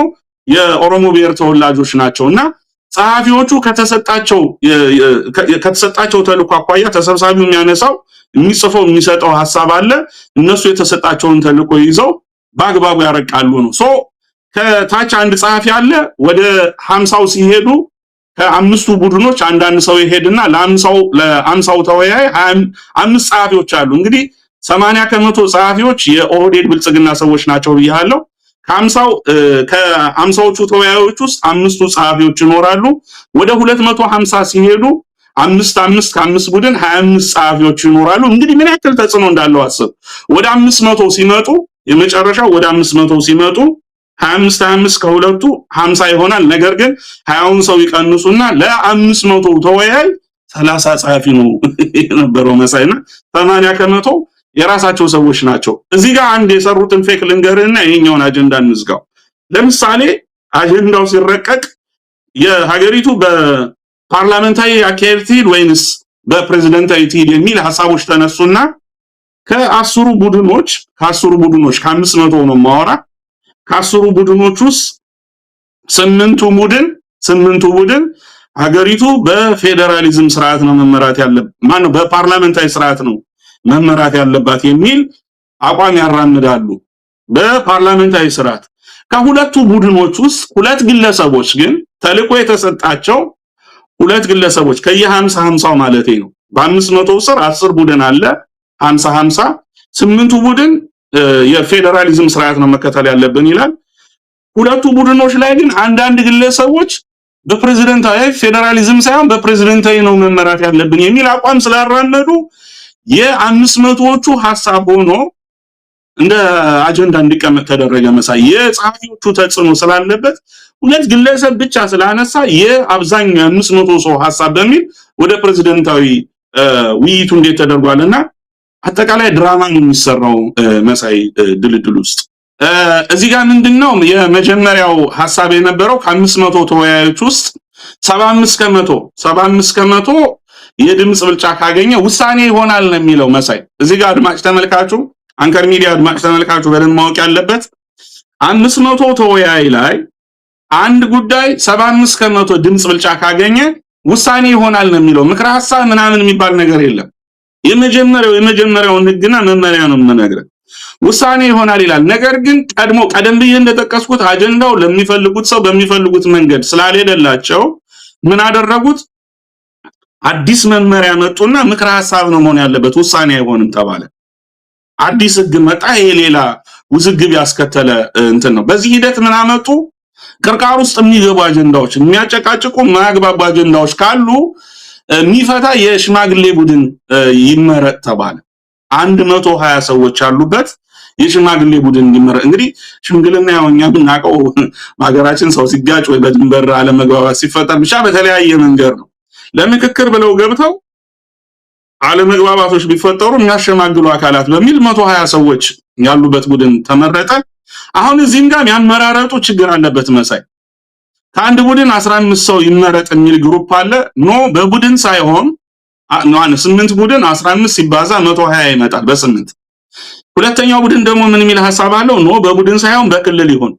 የኦሮሞ ብሔር ተወላጆች ናቸውና ጸሐፊዎቹ ከተሰጣቸው ተልዕኮ አኳያ ተሰብሳቢው የሚያነሳው የሚጽፈው የሚሰጠው ሐሳብ አለ። እነሱ የተሰጣቸውን ተልዕኮ ይዘው በአግባቡ ያረቃሉ ነው። ከታች አንድ ጸሐፊ አለ። ወደ 50ው ሲሄዱ ከአምስቱ ቡድኖች አንዳንድ ሰው ይሄድና ለ50ው ተወያይ 25 ጸሐፊዎች አሉ። እንግዲህ 80% ጸሐፊዎች የኦህዴድ ብልጽግና ሰዎች ናቸው ብያለሁ። ከ50ዎቹ ተወያዮች ውስጥ 5ቱ ጸሐፊዎች ይኖራሉ። ወደ 250 ሲሄዱ 5 ከ5 ቡድን 25 ጸሐፊዎች ይኖራሉ። እንግዲህ ምን ያክል ተጽዕኖ እንዳለው አስብ። ወደ 500 ሲመጡ የመጨረሻው ወደ 500 ሲመጡ 25 ከሁለቱ 50 ይሆናል። ነገር ግን 20ውን ሰው ይቀንሱና ለ500 ተወያይ 30 ጸሐፊ ነው የነበረው መሳይና 80% የራሳቸው ሰዎች ናቸው። እዚህ ጋር አንድ የሰሩትን ፌክ ልንገርህና ይሄኛውን አጀንዳ እንዝጋው። ለምሳሌ አጀንዳው ሲረቀቅ የሀገሪቱ በፓርላሜንታሪ አካሄድ ትሂድ ወይንስ በፕሬዝዳንታዊ ትሂድ የሚል ሐሳቦች ተነሱና ከ10 ቡድኖች ከ500 ነው ማወራ ከ10 ቡድኖች ውስጥ 8ቱ ቡድን ሀገሪቱ በፌደራሊዝም ስርዓት ነው መመራት ያለበት ማነው በፓርላሜንታዊ ስርዓት ነው መመራት ያለባት የሚል አቋም ያራምዳሉ። በፓርላሜንታዊ ስርዓት ከሁለቱ ቡድኖች ውስጥ ሁለት ግለሰቦች ግን ተልዕኮ የተሰጣቸው ሁለት ግለሰቦች ከየ50 ማለት ነው። በ500 ስር 10 ቡድን አለ 50 8ቱ ቡድን የፌደራሊዝም ስርዓት ነው መከተል ያለብን ይላል። ሁለቱ ቡድኖች ላይ ግን አንዳንድ ግለሰቦች በፕሬዝዳንታዊ ፌደራሊዝም ሳይሆን በፕሬዝዳንታዊ ነው መመራት ያለብን የሚል አቋም ስላራመዱ የ500ዎቹ ሐሳብ ሆኖ እንደ አጀንዳ እንዲቀመጥ ተደረገ። መሳይ የጸሐፊዎቹ ተጽዕኖ ስላለበት ሁለት ግለሰብ ብቻ ስላነሳ የአብዛኛው 500 ሰው ሐሳብ በሚል ወደ ፕሬዝዳንታዊ ውይይቱ እንዴት ተደርጓልና አጠቃላይ ድራማ ነው የሚሰራው። መሳይ ድልድል ውስጥ እዚህ ጋር ምንድነው የመጀመሪያው ሐሳብ የነበረው ከ500 ተወያዮች ውስጥ 75 ከመቶ የድምጽ ብልጫ ካገኘ ውሳኔ ይሆናል ነው የሚለው። መሳይ እዚህ ጋር አድማጭ ተመልካቹ አንከር ሚዲያ አድማጭ ተመልካቹ በደንብ ማወቅ ያለበት 500 ተወያይ ላይ አንድ ጉዳይ 75% ድምጽ ብልጫ ካገኘ ውሳኔ ይሆናል ነው የሚለው። ምክረ ሐሳብ ምናምን የሚባል ነገር የለም። የመጀመሪያው ንግና መመሪያ ነው የምነግርህ። ውሳኔ ይሆናል ይላል። ነገር ግን ቀደም ብዬ እንደተጠቀስኩት አጀንዳው ለሚፈልጉት ሰው በሚፈልጉት መንገድ ስላልሄደላቸው ምን አደረጉት? አዲስ መመሪያ መጡና ምክረ ሐሳብ ነው መሆን ያለበት ውሳኔ አይሆንም ተባለ። አዲስ ህግ መጣ። ይሄ ሌላ ውዝግብ ያስከተለ እንትን ነው። በዚህ ሂደት ምን አመጡ? ቅርቃር ውስጥ የሚገቡ አጀንዳዎች፣ የሚያጨቃጭቁ ማያግባቡ አጀንዳዎች ካሉ የሚፈታ የሽማግሌ ቡድን ይመረጥ ተባለ። 120 ሰዎች አሉበት የሽማግሌ ቡድን ይመረጥ። እንግዲህ ሽምግልና ያው እኛ የምናውቀው ሀገራችን ሰው ሲጋጭ ወይ በድንበር አለመግባባት ሲፈጠር ብቻ በተለያየ መንገድ ነው። ለምክክር ብለው ገብተው አለመግባባቶች ቢፈጠሩ የሚያሸማግሉ አካላት በሚል 120 ሰዎች ያሉበት ቡድን ተመረጠ። አሁን እዚህም ጋር ያመራረጡ ችግር አለበት መሳይ። ከአንድ ቡድን 15 ሰው ይመረጥ የሚል ግሩፕ አለ። ኖ በቡድን ሳይሆን 8 ቡድን 15 ሲባዛ 120 ይመጣል በ8። ሁለተኛው ቡድን ደግሞ ምን የሚል ሐሳብ አለው? ኖ በቡድን ሳይሆን በክልል ይሁን፣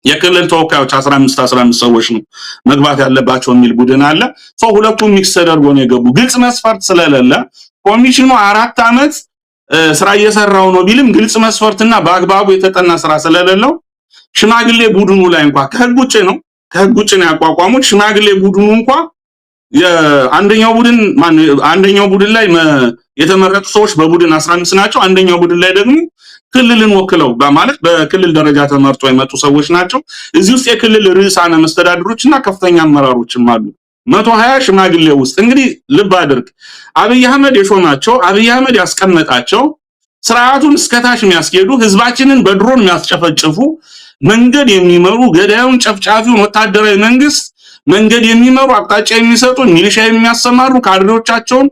የክልል ተወካዮች 15 ሰዎች ነው መግባት ያለባቸው የሚል ቡድን አለ። ሰው ሁለቱም ሚክስ ተደርጎ ነው የገቡ። ግልጽ መስፈርት ስለሌለ ኮሚሽኑ 4 ዓመት ስራ እየሰራው ነው ቢልም ግልጽ መስፈርትና በአግባቡ የተጠና ስራ ስለሌለው ሽማግሌ ቡድኑ ላይ እንኳን ከህግ ውጭ ነው ያቋቋሙት። ሽማግሌ ቡድኑ እንኳን አንደኛው ቡድን ላይ የተመረጡ ሰዎች በቡድን 15 ናቸው። አንደኛው ቡድን ላይ ደግሞ ክልልን ወክለው በማለት በክልል ደረጃ ተመርጦ የመጡ ሰዎች ናቸው። እዚህ ውስጥ የክልል ርዕሳነ መስተዳድሮችና ከፍተኛ አመራሮችም አሉ። 120 ሽማግሌ ውስጥ እንግዲህ ልብ አድርግ፣ አብይ አህመድ የሾማቸው አብይ አህመድ ያስቀመጣቸው ስርዓቱን እስከታች የሚያስኬዱ ህዝባችንን በድሮን የሚያስጨፈጭፉ መንገድ የሚመሩ ገዳዩን ጨፍጫፊውን ወታደራዊ መንግስት መንገድ የሚመሩ አቅጣጫ የሚሰጡ ሚሊሻ የሚያሰማሩ ካድሬዎቻቸውን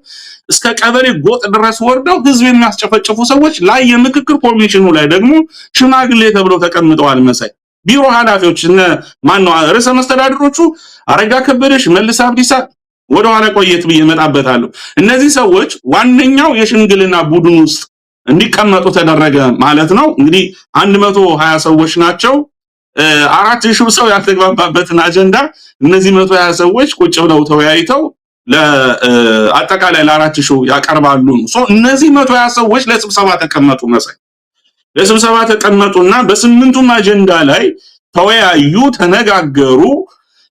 እስከ ቀበሌ ጎጥ ድረስ ወርደው ህዝብ የሚያስጨፈጭፉ ሰዎች ላይ የምክክር ኮሚሽኑ ላይ ደግሞ ሽማግሌ ተብለው ተቀምጠዋል መሳይ። ቢሮ ኃላፊዎች ማነው ርዕሰ መስተዳድሮቹ አረጋ ከበደሽ፣ መልስ አብዲሳ ወደ ኋላ ቆየት ብዬ እመጣበታለሁ። እነዚህ ሰዎች ዋነኛው የሽምግልና ቡድን ውስጥ እንዲቀመጡ ተደረገ ማለት ነው። እንግዲህ 120 ሰዎች ናቸው። 4000 ሰው ያልተግባባበትን አጀንዳ እነዚህ 120 ሰዎች ቁጭ ብለው ተወያይተው ለአጠቃላይ ለ4000 ያቀርባሉ። እነዚህ 120 ሰዎች ለስብሰባ ተቀመጡ መሳይ። ለስብሰባ ተቀመጡና በስምንቱም አጀንዳ ላይ ተወያዩ፣ ተነጋገሩ።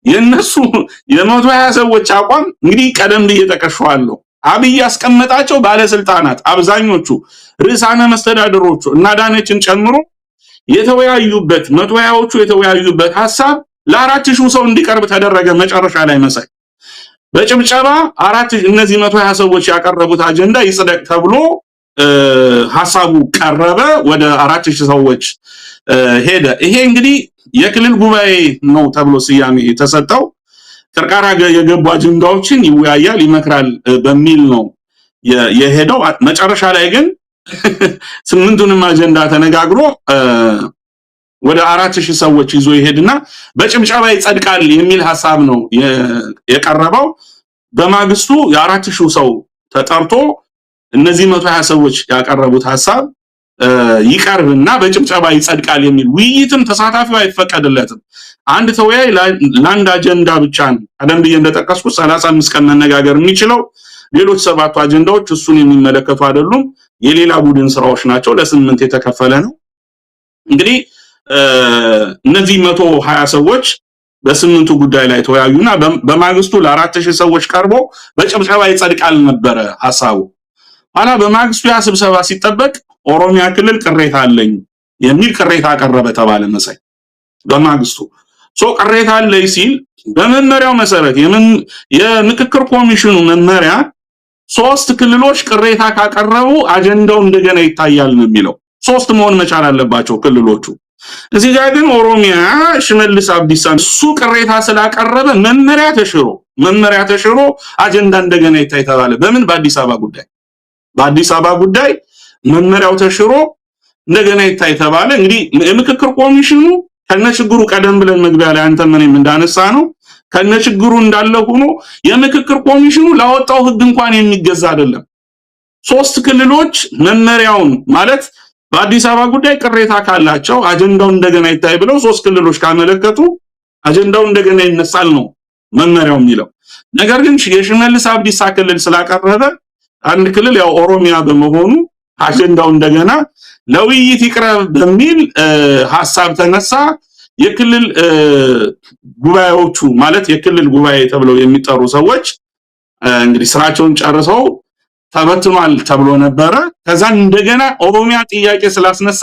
የነሱ የ120 ሰዎች አቋም እንግዲህ ቀደም ብዬ ጠቅሼዋለሁ። አብይ ያስቀመጣቸው ባለስልጣናት አብዛኞቹ ርዕሳነ መስተዳድሮቹ እና ዳነችን ጨምሮ የተወያዩበት 120ዎቹ የተወያዩበት ሐሳብ ለ4000 ሰው እንዲቀርብ ተደረገ። መጨረሻ ላይ መሳይ በጭብጨባ 4000 እነዚህ 120 ሰዎች ያቀረቡት አጀንዳ ይጽደቅ ተብሎ ሐሳቡ ቀረበ። ወደ 4000 ሰዎች ሄደ። ይሄ እንግዲህ የክልል ጉባኤ ነው ተብሎ ስያሜ የተሰጠው። ቅርቃራ የገቡ አጀንዳዎችን ይወያያል፣ ይመክራል በሚል ነው የሄደው። መጨረሻ ላይ ግን 8ቱንም አጀንዳ ተነጋግሮ ወደ 4000 ሰዎች ይዞ ይሄድና በጭብጨባ ይጸድቃል የሚል ሐሳብ ነው የቀረበው። በማግስቱ የ4000 ሰው ተጠርቶ እነዚህ 120 ሰዎች ያቀረቡት ሐሳብ ይቀርብና በጭብጨባ ይጸድቃል የሚል ውይይትም ተሳታፊው አይፈቀድለትም። አንድ ተወያይ ለአንድ አጀንዳ ብቻ ነው ቀደም ብዬ እንደጠቀስኩት 35 ቀን መነጋገር የሚችለው። ሌሎች 7 አጀንዳዎች እሱን የሚመለከቱ አይደሉም፣ የሌላ ቡድን ስራዎች ናቸው። ለ8 የተከፈለ ነው። እንግዲህ እነዚህ 120 ሰዎች በ8ቱ ጉዳይ ላይ ተወያዩና በማግስቱ ለ4000 ሰዎች ቀርቦ በጭብጨባ ይጸድቃል ነበረ ሐሳቡ። ኋላ በማግስቱ ያ ስብሰባ ሲጠበቅ ኦሮሚያ ክልል ቅሬታ አለኝ የሚል ቅሬታ አቀረበ ተባለ መሳይ። በማግስቱ ቅሬታ አለኝ ሲል በመመሪያው መሰረት የምክክር ኮሚሽኑ መመሪያ 3 ክልሎች ቅሬታ ካቀረቡ አጀንዳው እንደገና ይታያል ነው የሚለው። 3 መሆን መቻል አለባቸው ክልሎቹ። እዚህ ጋር ግን ኦሮሚያ ሽመልስ አብዲሳ እሱ ቅሬታ ስላቀረበ መመሪያ ተሽሮ አጀንዳ እንደገና ይታይ ተባለ። በምን? በአዲስ አበባ ጉዳይ መመሪያው ተሽሮ እንደገና ይታይ ተባለ። እንግዲህ የምክክር ኮሚሽኑ ከነችግሩ ቀደም ብለን መግቢያ ላይ አንተ ምንም እንዳነሳ ነው ከነችግሩ እንዳለ ሆኖ የምክክር ኮሚሽኑ ላወጣው ህግ እንኳን የሚገዛ አይደለም። 3 ክልሎች መመሪያውን ማለት በአዲስ አበባ ጉዳይ ቅሬታ ካላቸው አጀንዳው እንደገና ይታይ ብለው 3 ክልሎች ካመለከቱ አጀንዳው እንደገና ይነሳል ነው መመሪያው የሚለው። ነገር ግን የሽመልስ አብዲሳ ክልል ስላቀረበ አንድ ክልል ያው ኦሮሚያ በመሆኑ አጀንዳው እንደገና ለውይይት ይቅረብ በሚል ሐሳብ ተነሳ። የክልል ጉባኤዎቹ ማለት የክልል ጉባኤ ተብለው የሚጠሩ ሰዎች እንግዲህ ስራቸውን ጨርሰው ተበትኗል ተብሎ ነበረ። ከዛ እንደገና ኦሮሚያ ጥያቄ ስላስነሳ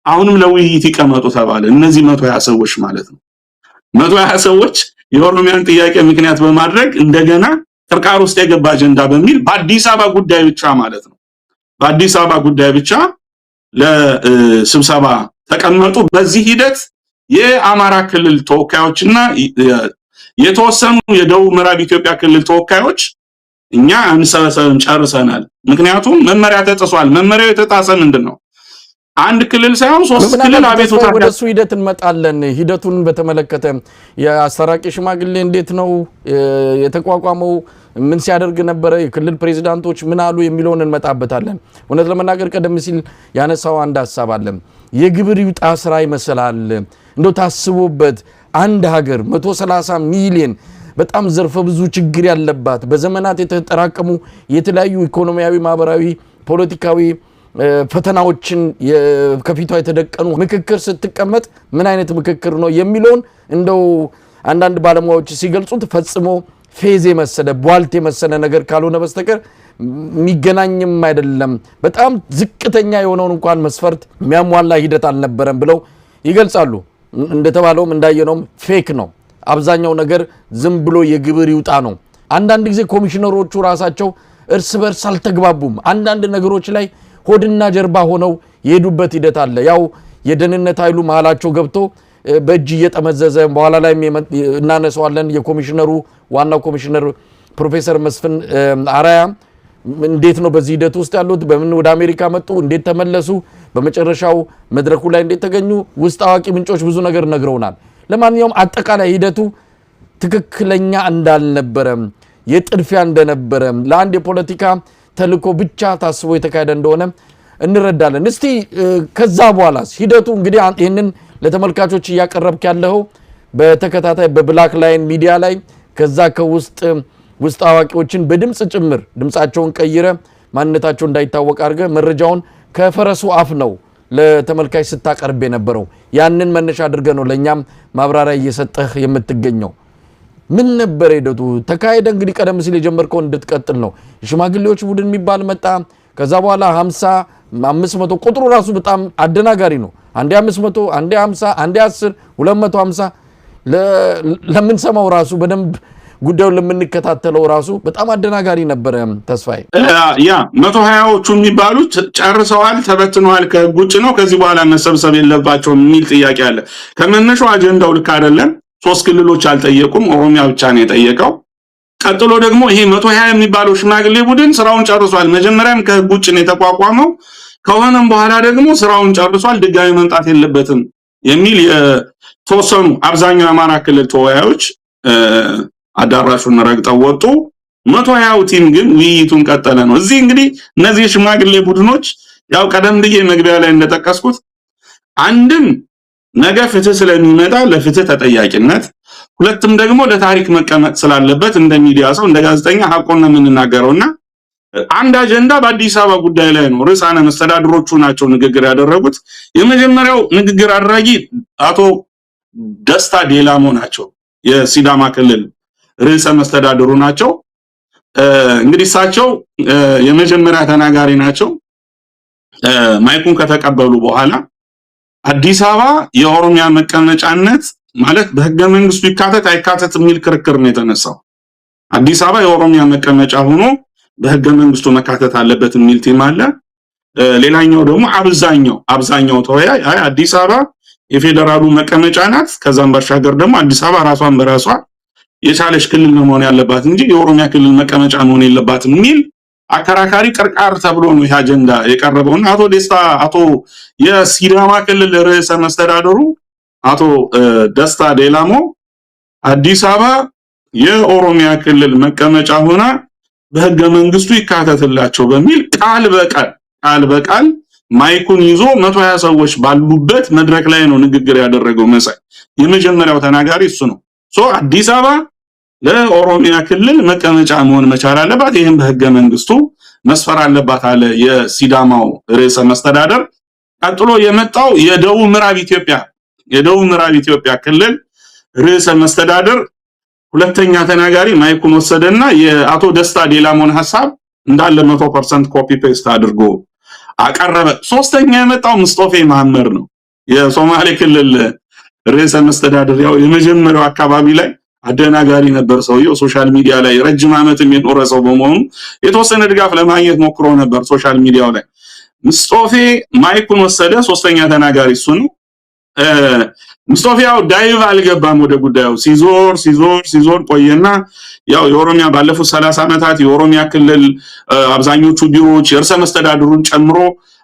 አሁንም ለውይይት ይቀመጡ ተባለ። እነዚህ 120 ሰዎች ማለት ነው። 120 ሰዎች የኦሮሚያን ጥያቄ ምክንያት በማድረግ እንደገና ቅርቃር ውስጥ የገባ አጀንዳ በሚል በአዲስ አበባ ጉዳይ ብቻ ማለት ነው በአዲስ አበባ ጉዳይ ብቻ ለስብሰባ ተቀመጡ። በዚህ ሂደት የአማራ ክልል ተወካዮችና የተወሰኑ የደቡብ ምዕራብ ኢትዮጵያ ክልል ተወካዮች እኛ አንሰበሰብም ጨርሰናል፣ ምክንያቱም መመሪያ ተጥሷል። መመሪያው የተጣሰ ምንድነው? አንድ ክልል ሳይሆን ሶስት ክልል አቤቱታ
ወደ እሱ ሂደት እንመጣለን። ሂደቱን በተመለከተ የአስተራቂ ሽማግሌ እንዴት ነው የተቋቋመው? ምን ሲያደርግ ነበር? የክልል ፕሬዝዳንቶች ምን አሉ የሚለውን እንመጣበታለን። እውነት ለመናገር ቀደም ሲል ያነሳው አንድ ሐሳብ አለ። የግብር ይውጣ ስራ ይመስላል እንደው ታስቦበት አንድ ሀገር 130 ሚሊዮን በጣም ዘርፈ ብዙ ችግር ያለባት በዘመናት የተጠራቀሙ የተለያዩ ኢኮኖሚያዊ፣ ማህበራዊ፣ ፖለቲካዊ ፈተናዎችን ከፊቷ የተደቀኑ ምክክር ስትቀመጥ ምን አይነት ምክክር ነው የሚለውን እንደው አንዳንድ ባለሙያዎች ሲገልጹት ፈጽሞ ፌዝ የመሰለ ቧልት የመሰለ ነገር ካልሆነ በስተቀር የሚገናኝም አይደለም። በጣም ዝቅተኛ የሆነውን እንኳን መስፈርት የሚያሟላ ሂደት አልነበረም ብለው ይገልጻሉ። እንደተባለውም እንዳየነውም ፌክ ነው። አብዛኛው ነገር ዝም ብሎ የግብር ይውጣ ነው። አንዳንድ ጊዜ ኮሚሽነሮቹ ራሳቸው እርስ በርስ አልተግባቡም። አንዳንድ ነገሮች ላይ ሆድና ጀርባ ሆነው የሄዱበት ሂደት አለ። ያው የደህንነት ኃይሉ መሃላቸው ገብቶ በእጅ እየጠመዘዘ በኋላ ላይ እናነሳዋለን። የኮሚሽነሩ ዋናው ኮሚሽነር ፕሮፌሰር መስፍን አራያ እንዴት ነው በዚህ ሂደት ውስጥ ያሉት? በምን ወደ አሜሪካ መጡ? እንዴት ተመለሱ? በመጨረሻው መድረኩ ላይ እንዴት ተገኙ? ውስጥ አዋቂ ምንጮች ብዙ ነገር ነግረውናል። ለማንኛውም አጠቃላይ ሂደቱ ትክክለኛ እንዳልነበረ፣ የጥድፊያ እንደነበረ፣ ለአንድ የፖለቲካ ተልኮ ብቻ ታስቦ የተካሄደ እንደሆነ እንረዳለን። እስቲ ከዛ በኋላ ሂደቱ እንግዲህ ይህንን ለተመልካቾች እያቀረብክ ያለው በተከታታይ በብላክ ላይን ሚዲያ ላይ ከዛ ውስጥ አዋቂዎችን በድምጽ ጭምር ድምጻቸውን ቀይረ ማንነታቸው እንዳይታወቅ አድርገ መረጃውን ከፈረሱ አፍ ነው ለተመልካች ስታቀርብ የነበረው። ያንን መነሻ አድርገ ነው ለኛም ማብራሪያ እየሰጠህ የምትገኘው። ምን ነበር ሂደቱ? ተካሄደ እንግዲህ ቀደም ሲል የጀመርከው እንድትቀጥል ነው። የሽማግሌዎች ቡድን የሚባል መጣ። ከዛ በኋላ 50 500 ቁጥሩ ራሱ በጣም አደናጋሪ ነው። አንዴ 500 አንዴ 50 አንዴ 10 250 ለምንሰማው ራሱ በደንብ ጉዳዩን ለምንከታተለው ራሱ በጣም አደናጋሪ ነበር። ተስፋዬ
ያ 120ዎቹ የሚባሉት ጨርሰዋል፣ ተበትነዋል፣ ከህግ ውጭ ነው፣ ከዚህ በኋላ መሰብሰብ የለባቸውም የሚል ጥያቄ አለ። ከመነሻው አጀንዳው ልክ አይደለም። 3 ክልሎች አልጠየቁም፣ ኦሮሚያ ብቻ ነው የጠየቀው። ቀጥሎ ደግሞ ይሄ 120 የሚባለው ሽማግሌ ቡድን ስራውን ጨርሷል። መጀመሪያም ከህግ ውጭ ነው የተቋቋመው፣ ከሆነም በኋላ ደግሞ ስራውን ጨርሷል፣ ድጋሚ መምጣት የለበትም የሚል የተወሰኑ አብዛኛው የአማራ ክልል ተወያዮች አዳራሹን ረግጠው ወጡ። 120ው ቲም ግን ውይይቱን ቀጠለ ነው። እዚህ እንግዲህ እነዚህ ሽማግሌ ቡድኖች ያው ቀደም ብዬ መግቢያ ላይ እንደጠቀስኩት አንድም ነገ ፍትህ ስለሚመጣ ለፍትህ ተጠያቂነት፣ ሁለቱም ደግሞ ለታሪክ መቀመጥ ስላለበት እንደ ሚዲያ ሰው እንደ ጋዜጠኛ ሐቁን ነው የምንናገረውና አንድ አጀንዳ በአዲስ አበባ ጉዳይ ላይ ነው። ርዕሳነ መስተዳድሮቹ ናቸው ንግግር ያደረጉት። የመጀመሪያው ንግግር አድራጊ አቶ ደስታ ዴላሞ ናቸው። የሲዳማ ክልል ርዕሰ መስተዳድሩ ናቸው። እንግዲህ እሳቸው የመጀመሪያ ተናጋሪ ናቸው። ማይኩን ከተቀበሉ በኋላ አዲስ አበባ የኦሮሚያ መቀመጫነት ማለት በህገ መንግስቱ ይካተት አይካተት የሚል ክርክር ነው የተነሳው። አዲስ አበባ የኦሮሚያ መቀመጫ ሆኖ በህገ መንግስቱ መካተት አለበት የሚል ቲም አለ። ሌላኛው ደግሞ አብዛኛው ተወያይ አዲስ አበባ የፌደራሉ መቀመጫ ናት፣ ከዛም ባሻገር ደግሞ አዲስ አበባ ራሷን በራሷ የቻለች ክልል ነው መሆን ያለባት እንጂ የኦሮሚያ ክልል መቀመጫ መሆን የለባትም የሚል አከራካሪ ቅርቃር ተብሎ ነው ይህ አጀንዳ የቀረበውና አቶ የሲዳማ ክልል ርዕሰ መስተዳድሩ አቶ ደስታ ዴላሞ አዲስ አበባ የኦሮሚያ ክልል መቀመጫ ሆና በህገ መንግስቱ ይካተትላቸው በሚል ቃል በቃል ማይኩን ይዞ 120 ሰዎች ባሉበት መድረክ ላይ ነው ንግግር ያደረገው። መሳይ የመጀመሪያው ተናጋሪ እሱ ነው። አዲስ አበባ ለኦሮሚያ ክልል መቀመጫ መሆን መቻል አለባት፣ ይህም በህገ መንግስቱ መስፈር አለባት አለ የሲዳማው ርዕሰ መስተዳደር። ቀጥሎ የመጣው የደቡብ ምዕራብ ኢትዮጵያ ክልል ርዕሰ መስተዳደር ሁለተኛ ተናጋሪ ማይኩን ወሰደና የአቶ ደስታ ዴላሞን ሐሳብ እንዳለ 100% ኮፒ ፔስት አድርጎ አቀረበ። ሶስተኛ የመጣው ሙስጦፌ መሐመድ ነው፣ የሶማሌ ክልል ርዕሰ መስተዳደር። ያው የመጀመሪያው አካባቢ ላይ አደናጋሪ ነበር ሰውየው። ሶሻል ሚዲያ ላይ ረጅም ዓመት የኖረ ሰው በመሆኑ የተወሰነ ድጋፍ ለማግኘት ሞክሮ ነበር ሶሻል ሚዲያው ላይ። ሙስጦፌ ማይኩን ወሰደ። ሶስተኛ ተናጋሪ እሱ ነው። ሙስጦፌው ዳይቭ አልገባም ወደ ጉዳዩ። ሲዞር ቆየና ያው የኦሮሚያ ባለፉት 30 ዓመታት የኦሮሚያ ክልል አብዛኞቹ ቢሮዎች የርዕሰ መስተዳድሩን ጨምሮ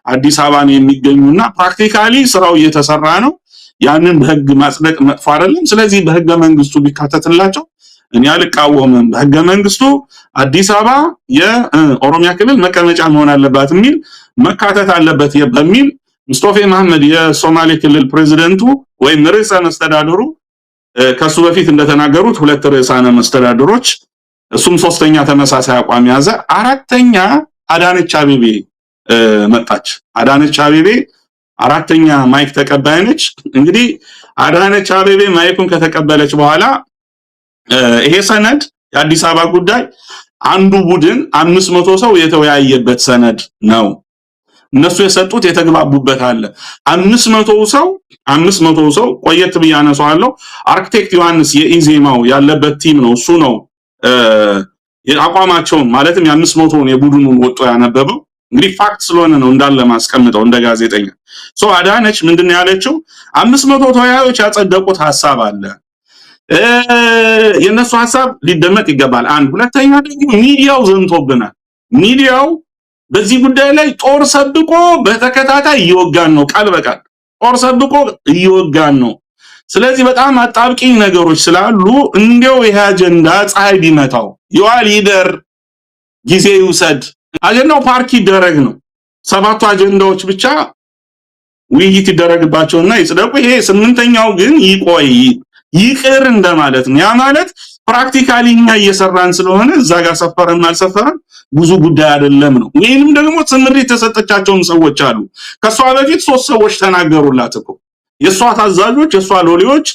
አዲስ አበባን የሚገኙና ፕራክቲካሊ ስራው እየተሰራ ነው። ያንን በህግ ማጽደቅ መጥፎ አይደለም። ስለዚህ በህገ መንግስቱ ቢካተትላቸው እኔ አልቃወምም። በህገ መንግስቱ አዲስ አበባ የኦሮሚያ ክልል መቀመጫ መሆን አለባት የሚል መካተት አለበት በሚል ሙስጦፌ መሐመድ የሶማሌ ክልል ፕሬዝዳንቱ ወይም ርዕሰ መስተዳድሩ ከሱ በፊት እንደተናገሩት ሁለት ርዕሳነ መስተዳድሮች እሱም ሶስተኛ ተመሳሳይ አቋም ያዘ። አራተኛ አዳነች አቤቤ መጣች። አዳነች አቤቤ አራተኛ ማይክ ተቀባይ ነች። እንግዲህ አዳነች አቤቤ ማይኩን ከተቀበለች በኋላ ይሄ ሰነድ የአዲስ አበባ ጉዳይ አንዱ ቡድን 500 ሰው የተወያየበት ሰነድ ነው። እነሱ የሰጡት የተግባቡበት አለ። 500 ሰው ቆየት ብያነሳዋለሁ። አርኪቴክት ዮሐንስ የኢዜማው ያለበት ቲም ነው። እሱ ነው አቋማቸውን ማለትም የ500ን የቡድኑን ወጥቶ ያነበበው። እንግዲህ ፋክት ስለሆነ ነው እንዳለ ማስቀምጠው እንደ ጋዜጠኛ። አዳነች ምንድነው ያለችው? 500 ተወያዮች ያጸደቁት ሐሳብ አለ። የነሱ ሐሳብ ሊደመጥ ይገባል። አንድ ሁለተኛ ደግሞ ሚዲያው ዘንቶብናል። ሚዲያው በዚህ ጉዳይ ላይ ጦር ሰብቆ በተከታታይ እየወጋን ነው። ቃል በቃል ጦር ሰብቆ እየወጋን ነው። ስለዚህ በጣም አጣብቂኝ ነገሮች ስላሉ እንዲያው ይሄ አጀንዳ ፀሐይ ቢመታው ይዋል ይደር ጊዜ ይውሰድ አጀንዳው ፓርክ ይደረግ ነው። 7ቱ አጀንዳዎች ብቻ ውይይት ይደረግባቸውና ይጽደቁ። ይሄ 8ኛው ግን ይቆይ ይቅር እንደማለት ነው። ያ ማለት ፕራክቲካሊ እኛ እየሰራን ስለሆነ እዛ ጋር ሰፈረም አልሰፈረም ብዙ ጉዳይ አይደለም ነው። ወይንም ደግሞ ትምሪት የተሰጠቻቸውን ሰዎች አሉ። ከሷ በፊት 3 ሰዎች ተናገሩላት እኮ የሷ ታዛዦች የሷ ሎሌዎች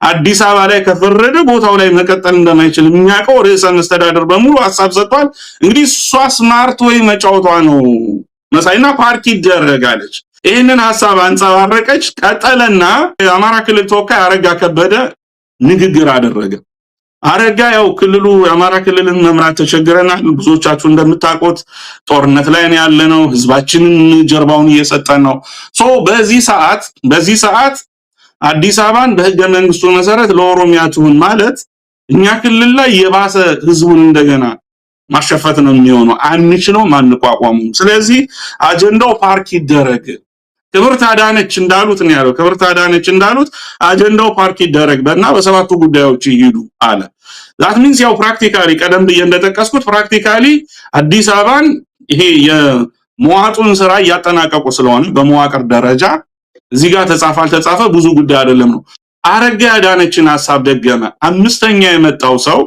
አዲስ አበባ ላይ ከፈረደ ቦታው ላይ መቀጠል እንደማይችል የሚያውቀው ርዕሰ መስተዳድር በሙሉ ሐሳብ ሰጥቷል። እንግዲህ እሷ ስማርት ወይ መጫወቷ ነው መሳይና ፓርክ ይደረጋለች። ይህንን ሐሳብ አንጸባረቀች። ቀጠለና የአማራ ክልል ተወካይ አረጋ ከበደ ንግግር አደረገ። አረጋ ያው ክልሉ የአማራ ክልልን መምራት ተቸግረናል። ብዙዎቻችሁ እንደምታውቁት ጦርነት ላይ ነው ያለነው። ህዝባችንን ጀርባውን እየሰጠን ነው። በዚህ ሰዓት አዲስ አበባን በህገ መንግስቱ መሰረት ለኦሮሚያ ትሁን ማለት እኛ ክልል ላይ የባሰ ህዝቡን እንደገና ማሸፈት ነው የሚሆነው። አንችለውም፣ አንቋቋሙም። ስለዚህ አጀንዳው ፓርክ ይደረግ። ክብርት አዳነች እንዳሉት ነው ያለው። ክብርት አዳነች እንዳሉት አጀንዳው ፓርክ ይደረግ በእና በ7ቱ ጉዳዮች ይሄዱ አለ። ዛት ሚንስ ያው ፕራክቲካሊ ቀደም ብዬ እንደጠቀስኩት ፕራክቲካሊ አዲስ አበባን ይሄ የመዋጡን ስራ እያጠናቀቁ ስለሆነ በመዋቅር ደረጃ እዚህ ጋር ተጻፈ አልተጻፈ ብዙ ጉዳይ አይደለም ነው። አረጋ አዳነችን ሐሳብ ደገመ። 5ኛ የመጣው ሰው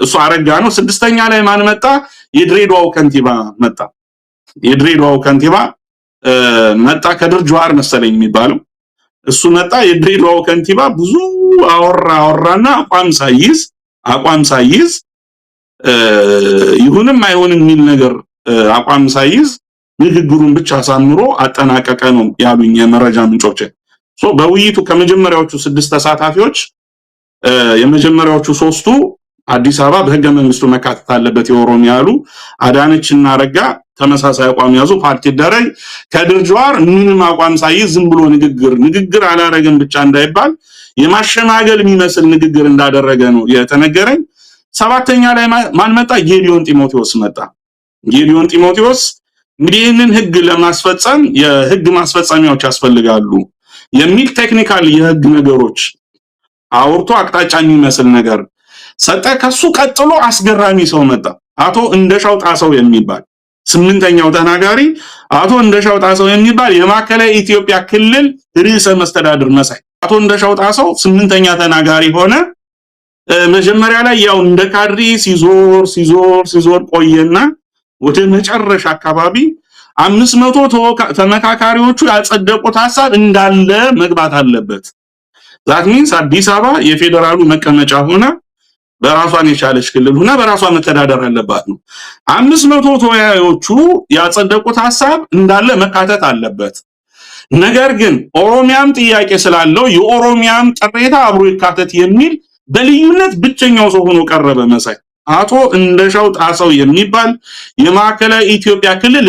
እሱ አረጋ ነው። 6ኛ ላይ ማን መጣ? የድሬዳዋው ከንቲባ መጣ። የድሬዳዋው ከንቲባ መጣ። ከድር ጁሃር መሰለኝ የሚባለው እሱ መጣ። የድሬዳዋው ከንቲባ ብዙ አወራና አቋም ሳይዝ ይሁንም አይሆንም የሚል ነገር አቋም ሳይዝ ንግግሩን ብቻ አሳምሮ አጠናቀቀ ነው ያሉኝ የመረጃ ምንጮች። በውይይቱ ከመጀመሪያዎቹ 6 ተሳታፊዎች የመጀመሪያዎቹ 3ቱ አዲስ አበባ በህገ መንግስቱ መካተት አለበት የኦሮሚያ ያሉ፣ አዳነችና አረጋ ተመሳሳይ አቋም ያዙ። ፓርቲ ደረይ ከድር ጁሃር ምንም አቋም ሳይዝ ዝም ብሎ ንግግር አላረገም ብቻ እንዳይባል የማሸማገል የሚመስል ንግግር እንዳደረገ ነው የተነገረኝ። 7ኛ ላይ ማን መጣ? ጌዲዮን ጢሞቴዎስ መጣ። ጌዲዮን ጢሞቴዎስ እንግዲህ ይህንን ህግ ለማስፈጸም የህግ ማስፈጸሚያዎች ያስፈልጋሉ የሚል ቴክኒካል የህግ ነገሮች አውርቶ አቅጣጫ የሚመስል ነገር ሰጠ። ከሱ ቀጥሎ አስገራሚ ሰው መጣ። አቶ እንደሻው ጣሰው የሚባል 8ኛው ተናጋሪ አቶ እንደሻው ጣሰው የሚባል የማዕከላዊ ኢትዮጵያ ክልል ርዕሰ መስተዳድር መሳይ አቶ እንደሻው ጣሰው 8ኛ ተናጋሪ ሆነ። መጀመሪያ ላይ ያው እንደ ካድሪ ሲዞር ቆየና ወደ መጨረሻ አካባቢ 500 ተመካካሪዎቹ ያጸደቁት ሐሳብ እንዳለ መግባት አለበት። ዛት ሚንስ አዲስ አበባ የፌደራሉ መቀመጫ ሆና በራሷን የቻለች ክልል ሆና በራሷ መተዳደር አለባት ነው። 500 ተወያዮቹ ያጸደቁት ሐሳብ እንዳለ መካተት አለበት። ነገር ግን ኦሮሚያም ጥያቄ ስላለው የኦሮሚያም ቅሬታ አብሮ ይካተት የሚል በልዩነት ብቸኛው ሰው ሆኖ ቀረበ መሳይ። አቶ እንደሻው ጣሰው የሚባል የማዕከላዊ ኢትዮጵያ ክልል